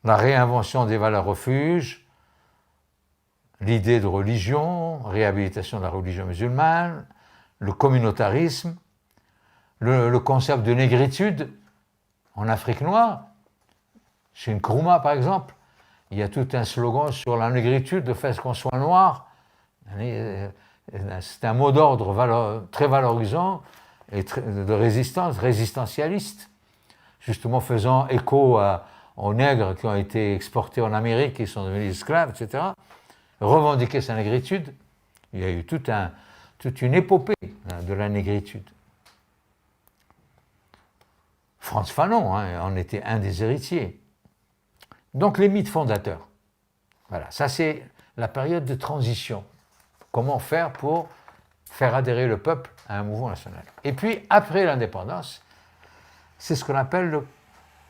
la réinvention des valeurs refuges, l'idée de religion, réhabilitation de la religion musulmane, le communautarisme, le concept de négritude en Afrique noire. Chez Nkrumah, par exemple, il y a tout un slogan sur la négritude, le fait qu'on soit noir. C'est un mot d'ordre très valorisant et de résistance, résistentialiste, justement faisant écho aux nègres qui ont été exportés en Amérique, qui sont devenus esclaves, etc. Revendiquer sa négritude. Il y a eu toute une épopée de la négritude. Frantz Fanon en était un des héritiers. Donc les mythes fondateurs. Voilà, ça c'est la période de transition. Comment faire pour faire adhérer le peuple à un mouvement national. Et puis après l'indépendance, c'est ce qu'on appelle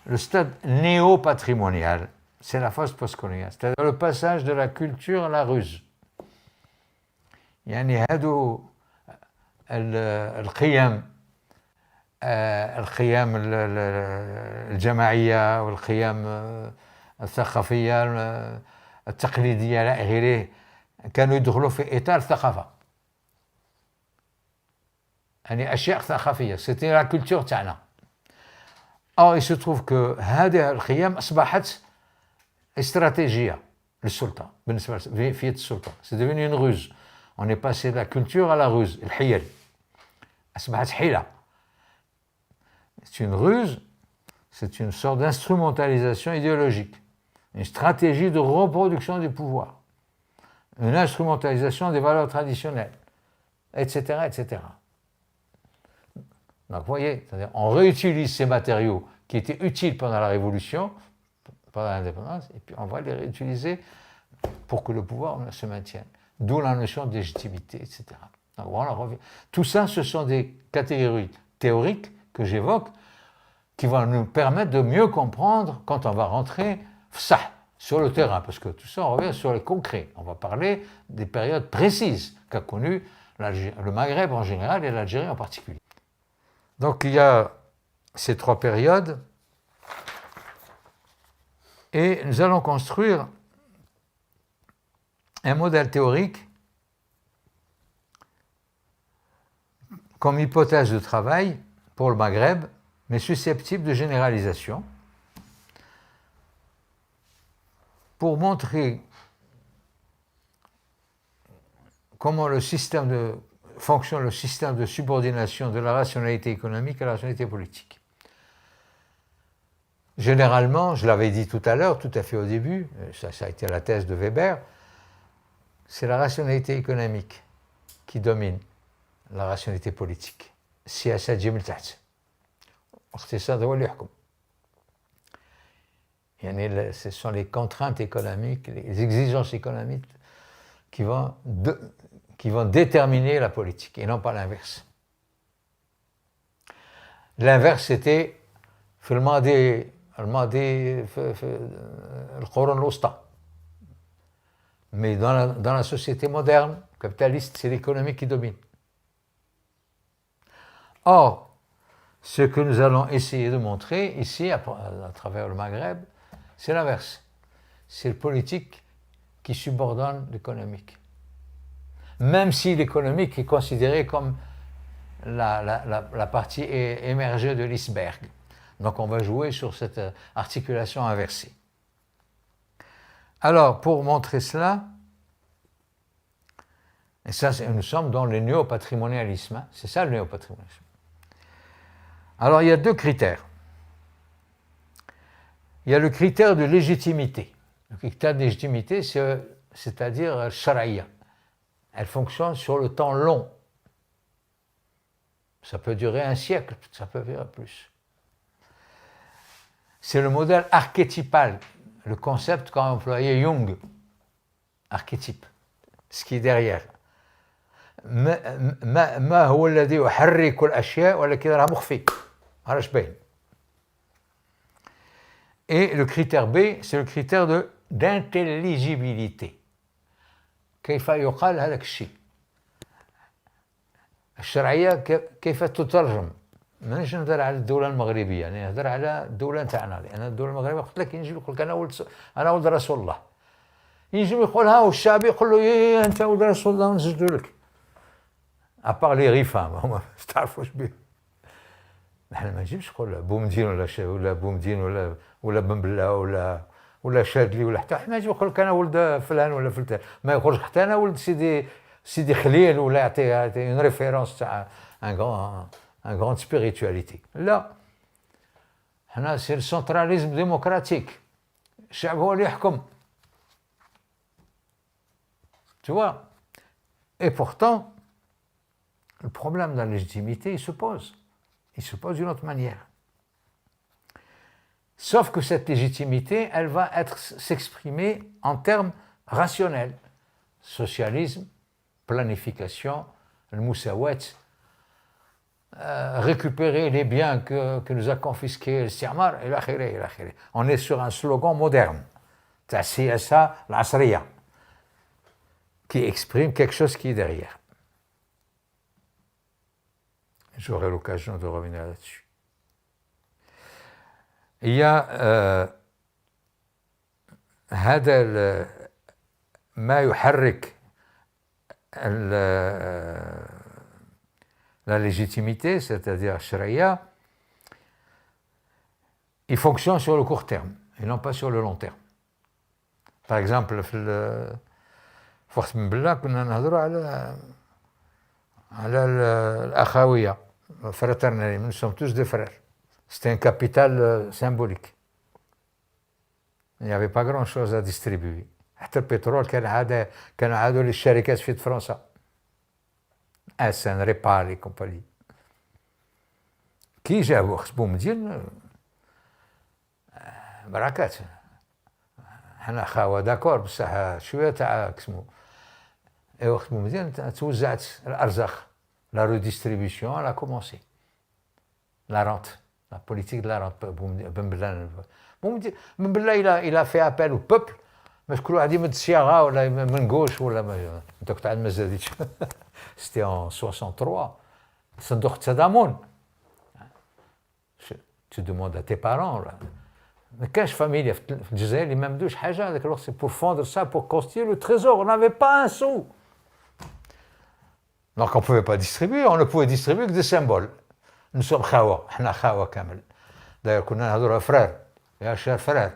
le stade néo-patrimonial. C'est la phase postcoloniale, c'est-à-dire le passage de la culture à la ruse. يعني هادو القيم الجماعية والقيم الثقافية التقليدية إلى آخره كانوا يدخلوا في إطار الثقافة. يعني أشياء ثقافية، c'était la culture تاعنا. Or il se trouve que هذه القيم أصبحت استراتيجية للسلطة بالنسبة في يد السلطة. C'est devenu une ruse. On est passé de la culture à la ruse, الحيل. أصبحت حيلة. C'est une ruse, c'est une sorte d'instrumentalisation idéologique, une stratégie de reproduction du pouvoir, une instrumentalisation des valeurs traditionnelles, etc., etc. Donc vous voyez, c'est-à-dire on réutilise ces matériaux qui étaient utiles pendant la Révolution, pendant l'indépendance, et puis on va les réutiliser pour que le pouvoir se maintienne. D'où la notion de légitimité, etc. Donc voilà, tout ça, ce sont des catégories théoriques que j'évoque, qui vont nous permettre de mieux comprendre quand on va rentrer ça, sur le terrain, parce que tout ça, on revient sur les concrets. On va parler des périodes précises qu'a connues le Maghreb en général et l'Algérie en particulier. Donc il y a ces 3 périodes, et nous allons construire un modèle théorique comme hypothèse de travail pour le Maghreb, mais susceptible de généralisation, pour montrer comment fonctionne le système de subordination de la rationalité économique à la rationalité politique. Généralement, je l'avais dit tout à l'heure, tout à fait au début, ça a été la thèse de Weber, c'est la rationalité économique qui domine la rationalité politique. السياسة تجي من تحت. الاقتصاد هو اللي يحكم. يعني ce sont les contraintes économiques, les exigences économiques qui vont déterminer la politique et non pas l'inverse. L'inverse c'était في الماضي في القرون الوسطى. Mais dans la société moderne, capitaliste, c'est l'économie qui domine. Or, ce que nous allons essayer de montrer ici, à travers le Maghreb, c'est l'inverse. C'est le politique qui subordonne l'économique. Même si l'économique est considéré comme la partie émergée de l'iceberg. Donc on va jouer sur cette articulation inversée. Alors, pour montrer cela, et ça, nous sommes dans le néopatrimonialisme, hein, c'est ça le néopatrimonialisme. Alors, il y a deux critères. Il y a le critère de légitimité. Le critère de légitimité, c'est-à-dire le sharaïa. Elle fonctionne sur le temps long. Ça peut durer un siècle, ça peut durer plus. C'est le modèle archétypal, le concept qu'a employé Jung. Archétype, ce qui est derrière. ما هو الذي يحرك الأشياء ولكن راه مخفي. علاش باين. Et le critère B, c'est le critère d'intelligibilité. كيف يقال هذاك الشيء؟ الشرعية كيف تترجم؟ مانيش نهضر على الدولة المغربية، يعني نهضر على الدولة نتاعنا، لأن الدولة المغربية قلت لك يجي يقول لك أنا ولد رسول الله. يجي يقول ها والشعب يقول له إيه أنت ولد رسول الله ونسجدوا لك. أبار لي ريفان هما ما تعرفوش بيه. نحن ما نجيبش نقول بومدين ولا بومدين ولا بن بلا ولا شادلي ولا حتى حنا نجي نقول لك انا ولد فلان ولا فلان، ما يقولش حتى انا ولد سيدي خليل ولا يعطي اون ريفيرونس تاع ان غراند سبيريتواليتي. لا، حنا سي السنتراليزم ديموكراتيك، الشعب هو اللي يحكم. Tu vois. Et pourtant, le problème de la légitimité, il se pose. Il se pose d'une autre manière. Sauf que cette légitimité, elle va s'exprimer en termes rationnels. Socialisme, planification, le moussawet, récupérer les biens que nous a confisqués le Siamar, et l'akhiré. On est sur un slogan moderne, CSA, l'Asriya, qui exprime quelque chose qui est derrière. J'aurai l'occasion de revenir là-dessus. Il y a هذا ما يحرك la légitimité, c'est-à-dire Sharia, il fonctionne sur le court terme et non pas sur le long terme. Par exemple, في وقت من بالله كنا نهضروا على الأخوية, fraternité, nous sommes tous des frères. C'était un capital symbolique. Il n'y avait pas grand-chose à distribuer. حتى البترول كانوا عادوا للشركات في فرنسا. أسن ريباري كومباني. كي جابوا خص بومدين بركات. حنا خاوة داكور بصح شوية تاع كسمو. Et وقت بومدين توزعت الأرزاق. La redistribution, elle a commencé. La rente, la politique de la rente. Ben Bella, il a fait appel au peuple, mais كل واحد يمد الصياغة ولا من gauche ولا انت كنت عاد ما زادتش. C'était en 63. صندوق تضامن. Tu demandes à tes parents là. ما كاش فاميليا في الجزائر اللي ما مدوش حاجة هذاك الوقت. C'est pour fondre ça, pour constituer le trésor. On n'avait pas un sou. Donc on ne pouvait pas distribuer, on ne pouvait distribuer que des symboles. Nous sommes khawa, حنا khawa كامل. D'ailleurs كنا نهضروا frère, يا cher frère,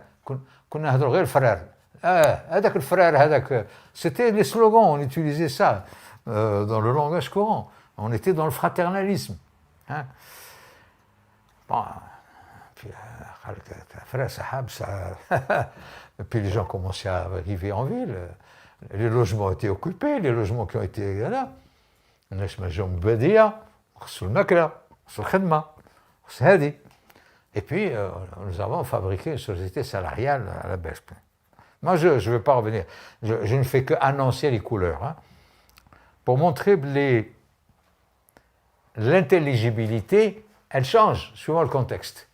كنا نهضروا غير frère. هذاك الفرير هذاك, c'était les slogans, on utilisait ça dans le langage courant. On était dans le fraternalisme. Hein. Bon, puis frère sahab, ça. Et puis les gens commençaient à arriver en ville. Les logements étaient occupés, les logements qui ont été là. الناس ماجاهم بادية خصو الماكلة خصو الخدمة خص هادي. Et puis nous avons fabriqué une société salariale à la baisse. Moi je ne vais pas revenir, je ne fais que annoncer les couleurs, hein, pour montrer l'intelligibilité, elle change suivant le contexte.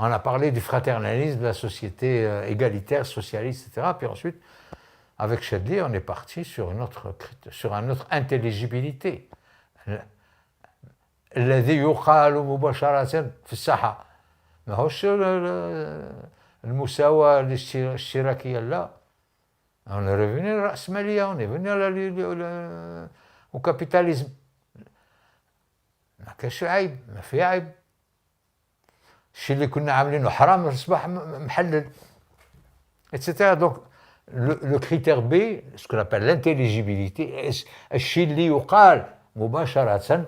On a parlé du fraternalisme, de la société égalitaire, socialiste, etc. Puis ensuite, avec Shadli, on est parti sur un autre intelligibilité. الذي يقال مباشرة في الساحة ماهوش المساواة الاشتراكية لا. On est revenu à la رأسمالية, on est venu au capitalisme. ما كانش عيب, ما في عيب. الشيء اللي كنا عاملينه حرام أصبح محلل. Etc. Donc, le critère B, ce qu'on appelle l'intelligibilité, الشيء اللي يقال مباشرة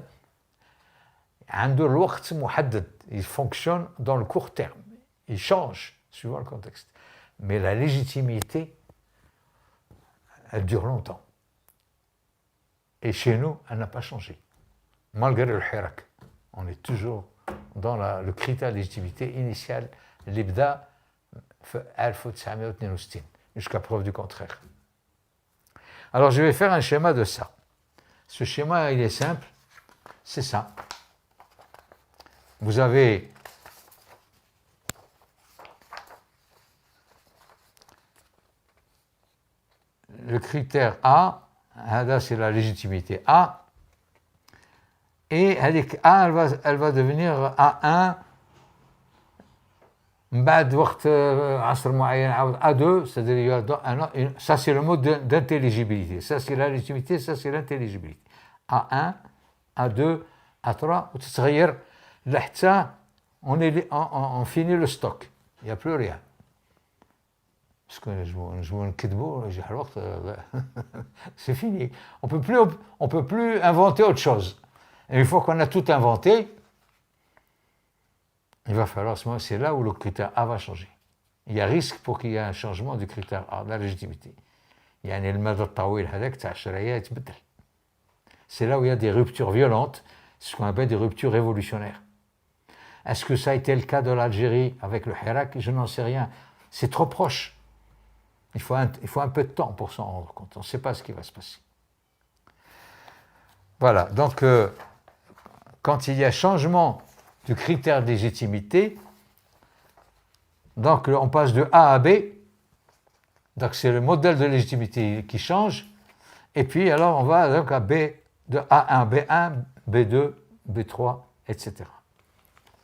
عنده الوقت محدد. Il fonctionne dans le court terme. Il change suivant le contexte. Mais la légitimité, elle dure longtemps. Et chez nous, elle n'a pas changé. Malgré le hirak. On est toujours dans le critère de légitimité initial, l'ibda, 1962, jusqu'à preuve du contraire. Alors je vais faire un schéma de ça. Ce schéma, il est simple, c'est ça. Vous avez le critère A, c'est la légitimité A, et avec A, elle va devenir A1, بعد وقت عصر معين عاود A2, c'est-à-dire ça c'est le mode d'intelligibilité, ça c'est la légitimité, ça c'est l'intelligibilité. A1, A2, A3, وتتغير لحتى on finit le stock, il n'y a plus rien. Parce que c'est fini. On peut plus inventer autre chose. Et une fois qu'on a tout inventé, il va falloir, c'est là où le critère A va changer. Il y a risque pour qu'il y ait un changement du critère A, de la légitimité. C'est là où il y a des ruptures violentes, ce qu'on appelle des ruptures révolutionnaires. Est-ce que ça a été le cas de l'Algérie avec le Hirak? Je n'en sais rien. C'est trop proche. Il faut un peu de temps pour s'en rendre compte. On ne sait pas ce qui va se passer. Voilà, donc quand il y a changement du critère de légitimité, donc on passe de A à B, donc c'est le modèle de légitimité qui change, et puis alors on va donc à B, de A1, B1, B2, B3, etc.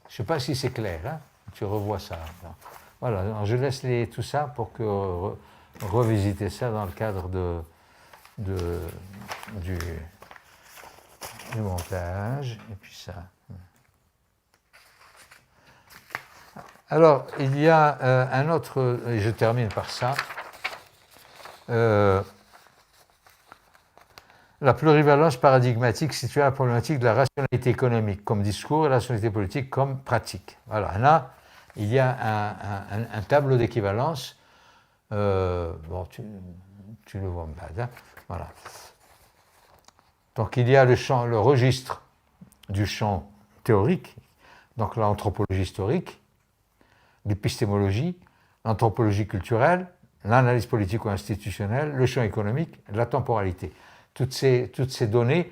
Je ne sais pas si c'est clair, hein? Tu revois ça. Voilà, alors je laisse tout ça pour que revisiter ça dans le cadre du montage, et puis ça. Alors, il y a un autre, et je termine par ça, la plurivalence paradigmatique située à la problématique de la rationalité économique comme discours et la rationalité politique comme pratique. Voilà, là, il y a un tableau d'équivalence. Bon, tu le vois, hein, voilà. Donc, il y a le registre du champ théorique, donc l'anthropologie historique, l'épistémologie, l'anthropologie culturelle, l'analyse politico-institutionnelle, le champ économique, la temporalité. Toutes ces données,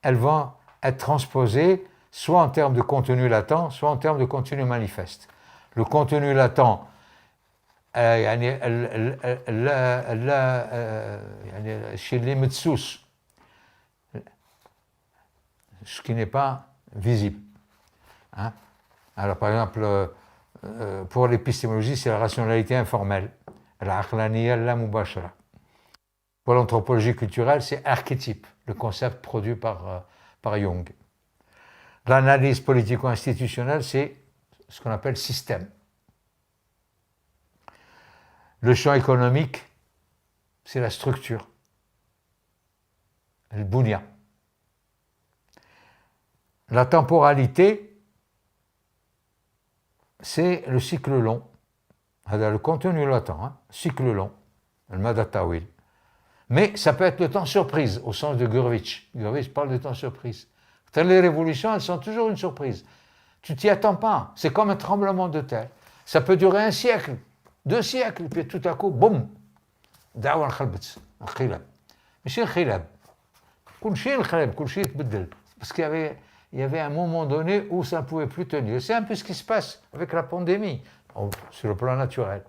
elles vont être transposées soit en termes de contenu latent, soit en termes de contenu manifeste. Le contenu latent, chez les Metsus, ce qui n'est pas visible. Hein? Alors, par exemple, pour l'épistémologie, c'est la rationalité informelle, l'aqlaniya la mubashara. Pour l'anthropologie culturelle, c'est archétype, le concept produit par Jung. L'analyse politico-institutionnelle, c'est ce qu'on appelle système. Le champ économique, c'est la structure, le bunya. La temporalité, c'est le cycle long. Le contenu latent, hein, cycle long, le madatawil. Mais ça peut être le temps surprise, au sens de Gurevitch. Gurevitch parle de temps surprise. Les révolutions, elles sont toujours une surprise. Tu t'y attends pas. C'est comme un tremblement de terre. Ça peut durer 1 siècle, 2 siècles, et puis tout à coup, boum, دعوة انخلبت, انقلاب. ماشي انقلاب. كل شيء انقلب, كل شيء تبدل. Parce qu'il y avait il y avait un moment donné où ça ne pouvait plus tenir. C'est un peu ce qui se passe avec la pandémie, sur le plan naturel.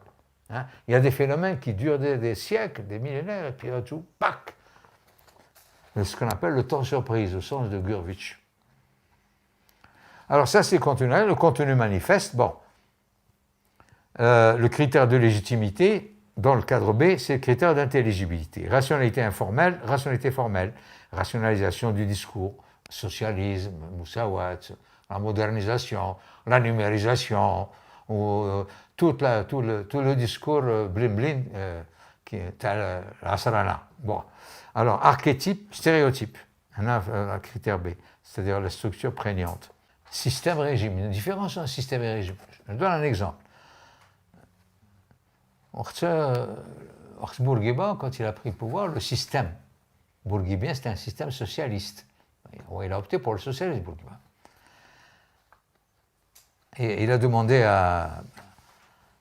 Hein. Il y a des phénomènes qui durent des siècles, des millénaires, et puis tout, pac, ce qu'on appelle le temps surprise, au sens de Gurvitch. Alors ça, c'est le contenu manifeste. Bon, le critère de légitimité, dans le cadre B, c'est le critère d'intelligibilité. Rationalité informelle, rationalité formelle, rationalisation du discours, socialisme, Moussawat, la modernisation, la numérisation, ou, tout le discours blin-blin qui est à l'asrana. Bon. Alors, archétype, stéréotype, un critère B, c'est-à-dire la structure prégnante. Système-régime, une différence entre système et régime. Je donne un exemple. Bourguiba, quand il a pris le pouvoir, le système bourguibien, c'était un système socialiste. Il a opté pour le socialisme, Bourguiba. Et il a demandé à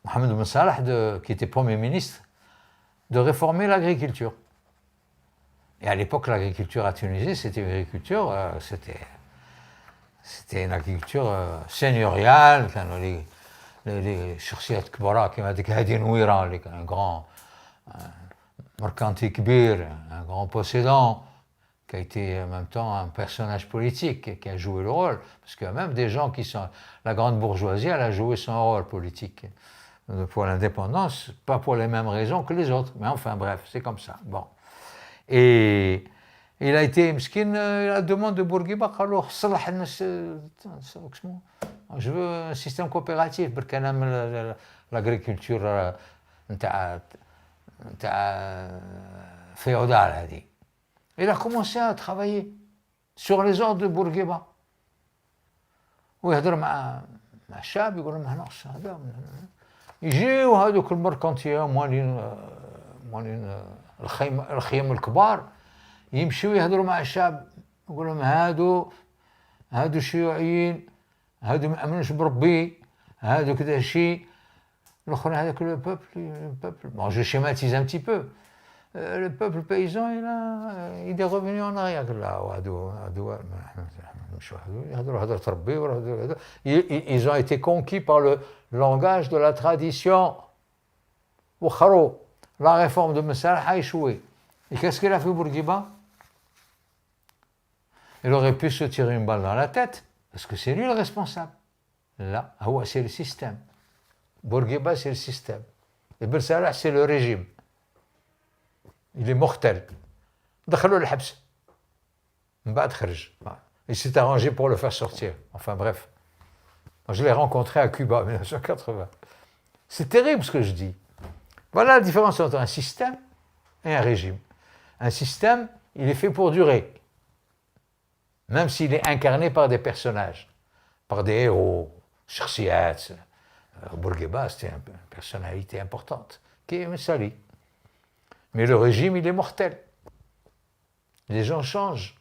Mohamed Ben Salah, qui était Premier ministre, de réformer l'agriculture. Et à l'époque, l'agriculture à Tunisie, c'était une agriculture, c'était une agriculture seigneuriale. Les شخصيات كبار كيما هذيك هادي نويرة اللي كان un grand mercanti kbir, un grand possédant qui a été en même temps un personnage politique qui a joué le rôle, parce que même des gens qui sont la grande bourgeoisie, elle a joué son rôle politique pour l'indépendance, pas pour les mêmes raisons que les autres, mais enfin bref, c'est comme ça. Bon. Et il a été مسكين, la demande de Bourguiba قال له صلح الناس je veux un système coopératif parce qu'elle aime l'agriculture féodale. Il a commencé à travailler sur les ordres de Bourguiba. ويهضر مع الشعب يقول لهم هنا هذا يجيو هذوك المركنتيه موالين الخيم الكبار يمشيو يهضروا مع الشعب يقول لهم هادو شيوعيين هادو ما يامنوش بربي هادو كذا شيء الاخر هذاك لو بوبل bon je schématise un petit peu le peuple paysan il est revenu en arrière là ils ont été conquis par le langage de la tradition. La réforme de Messalah a échoué. Et qu'est-ce qu'il a fait Bourguiba? Il aurait pu se tirer une balle dans la tête, parce que c'est lui le responsable. Là, c'est le système. Bourguiba, c'est le système. Et Messalah, c'est le régime. Il est mortel. Il s'est arrangé pour le faire sortir. Enfin bref. Je l'ai rencontré à Cuba en 1980. C'est terrible ce que je dis. Voilà la différence entre un système et un régime. Un système, il est fait pour durer. Même s'il est incarné par des personnages, par des héros, Shakhsiyat. Bourguiba, c'était une personnalité importante, qui est Messali. Mais le régime, il est mortel. Les gens changent.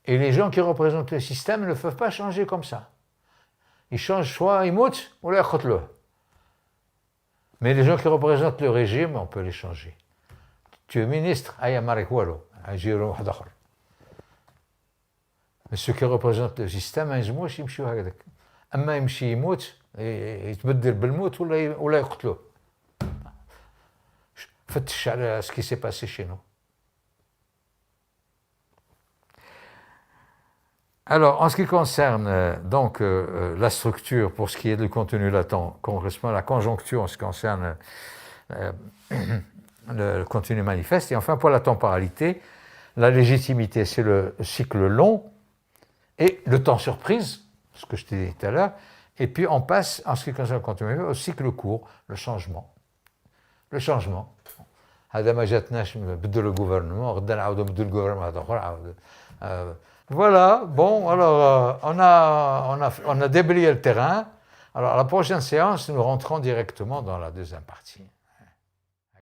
Et les gens qui représentent le système ne peuvent pas changer comme ça. Ils changent soit ils moutent, ou là, ils. Mais les gens qui représentent le régime, on peut les changer. Tu es ministre, mais ceux qui représentent le système, ils يمشوا يمشوا هكذاك. أما يمشي يموت يتبدل بالموت ولا يقتلوه. فتش على ce qui s'est passé chez nous. Alors, en ce qui concerne donc la structure, pour ce qui est du contenu latent, correspond à la conjoncture en ce qui concerne le contenu manifeste, et enfin pour la temporalité, la légitimité, c'est le cycle long, et le temps surprise, ce que je t'ai dit tout à l'heure, et puis on passe, en ce qui concerne le contenu, au cycle court, le changement. Le changement. هذا ما جاتناش بدلوا الgouvernement, غدا نعاودوا نبدلوا الgouvernement هذا اخر عاود. Voilà, bon, alors on a déblayé le terrain. Alors à la prochaine séance, nous rentrons directement dans la deuxième partie.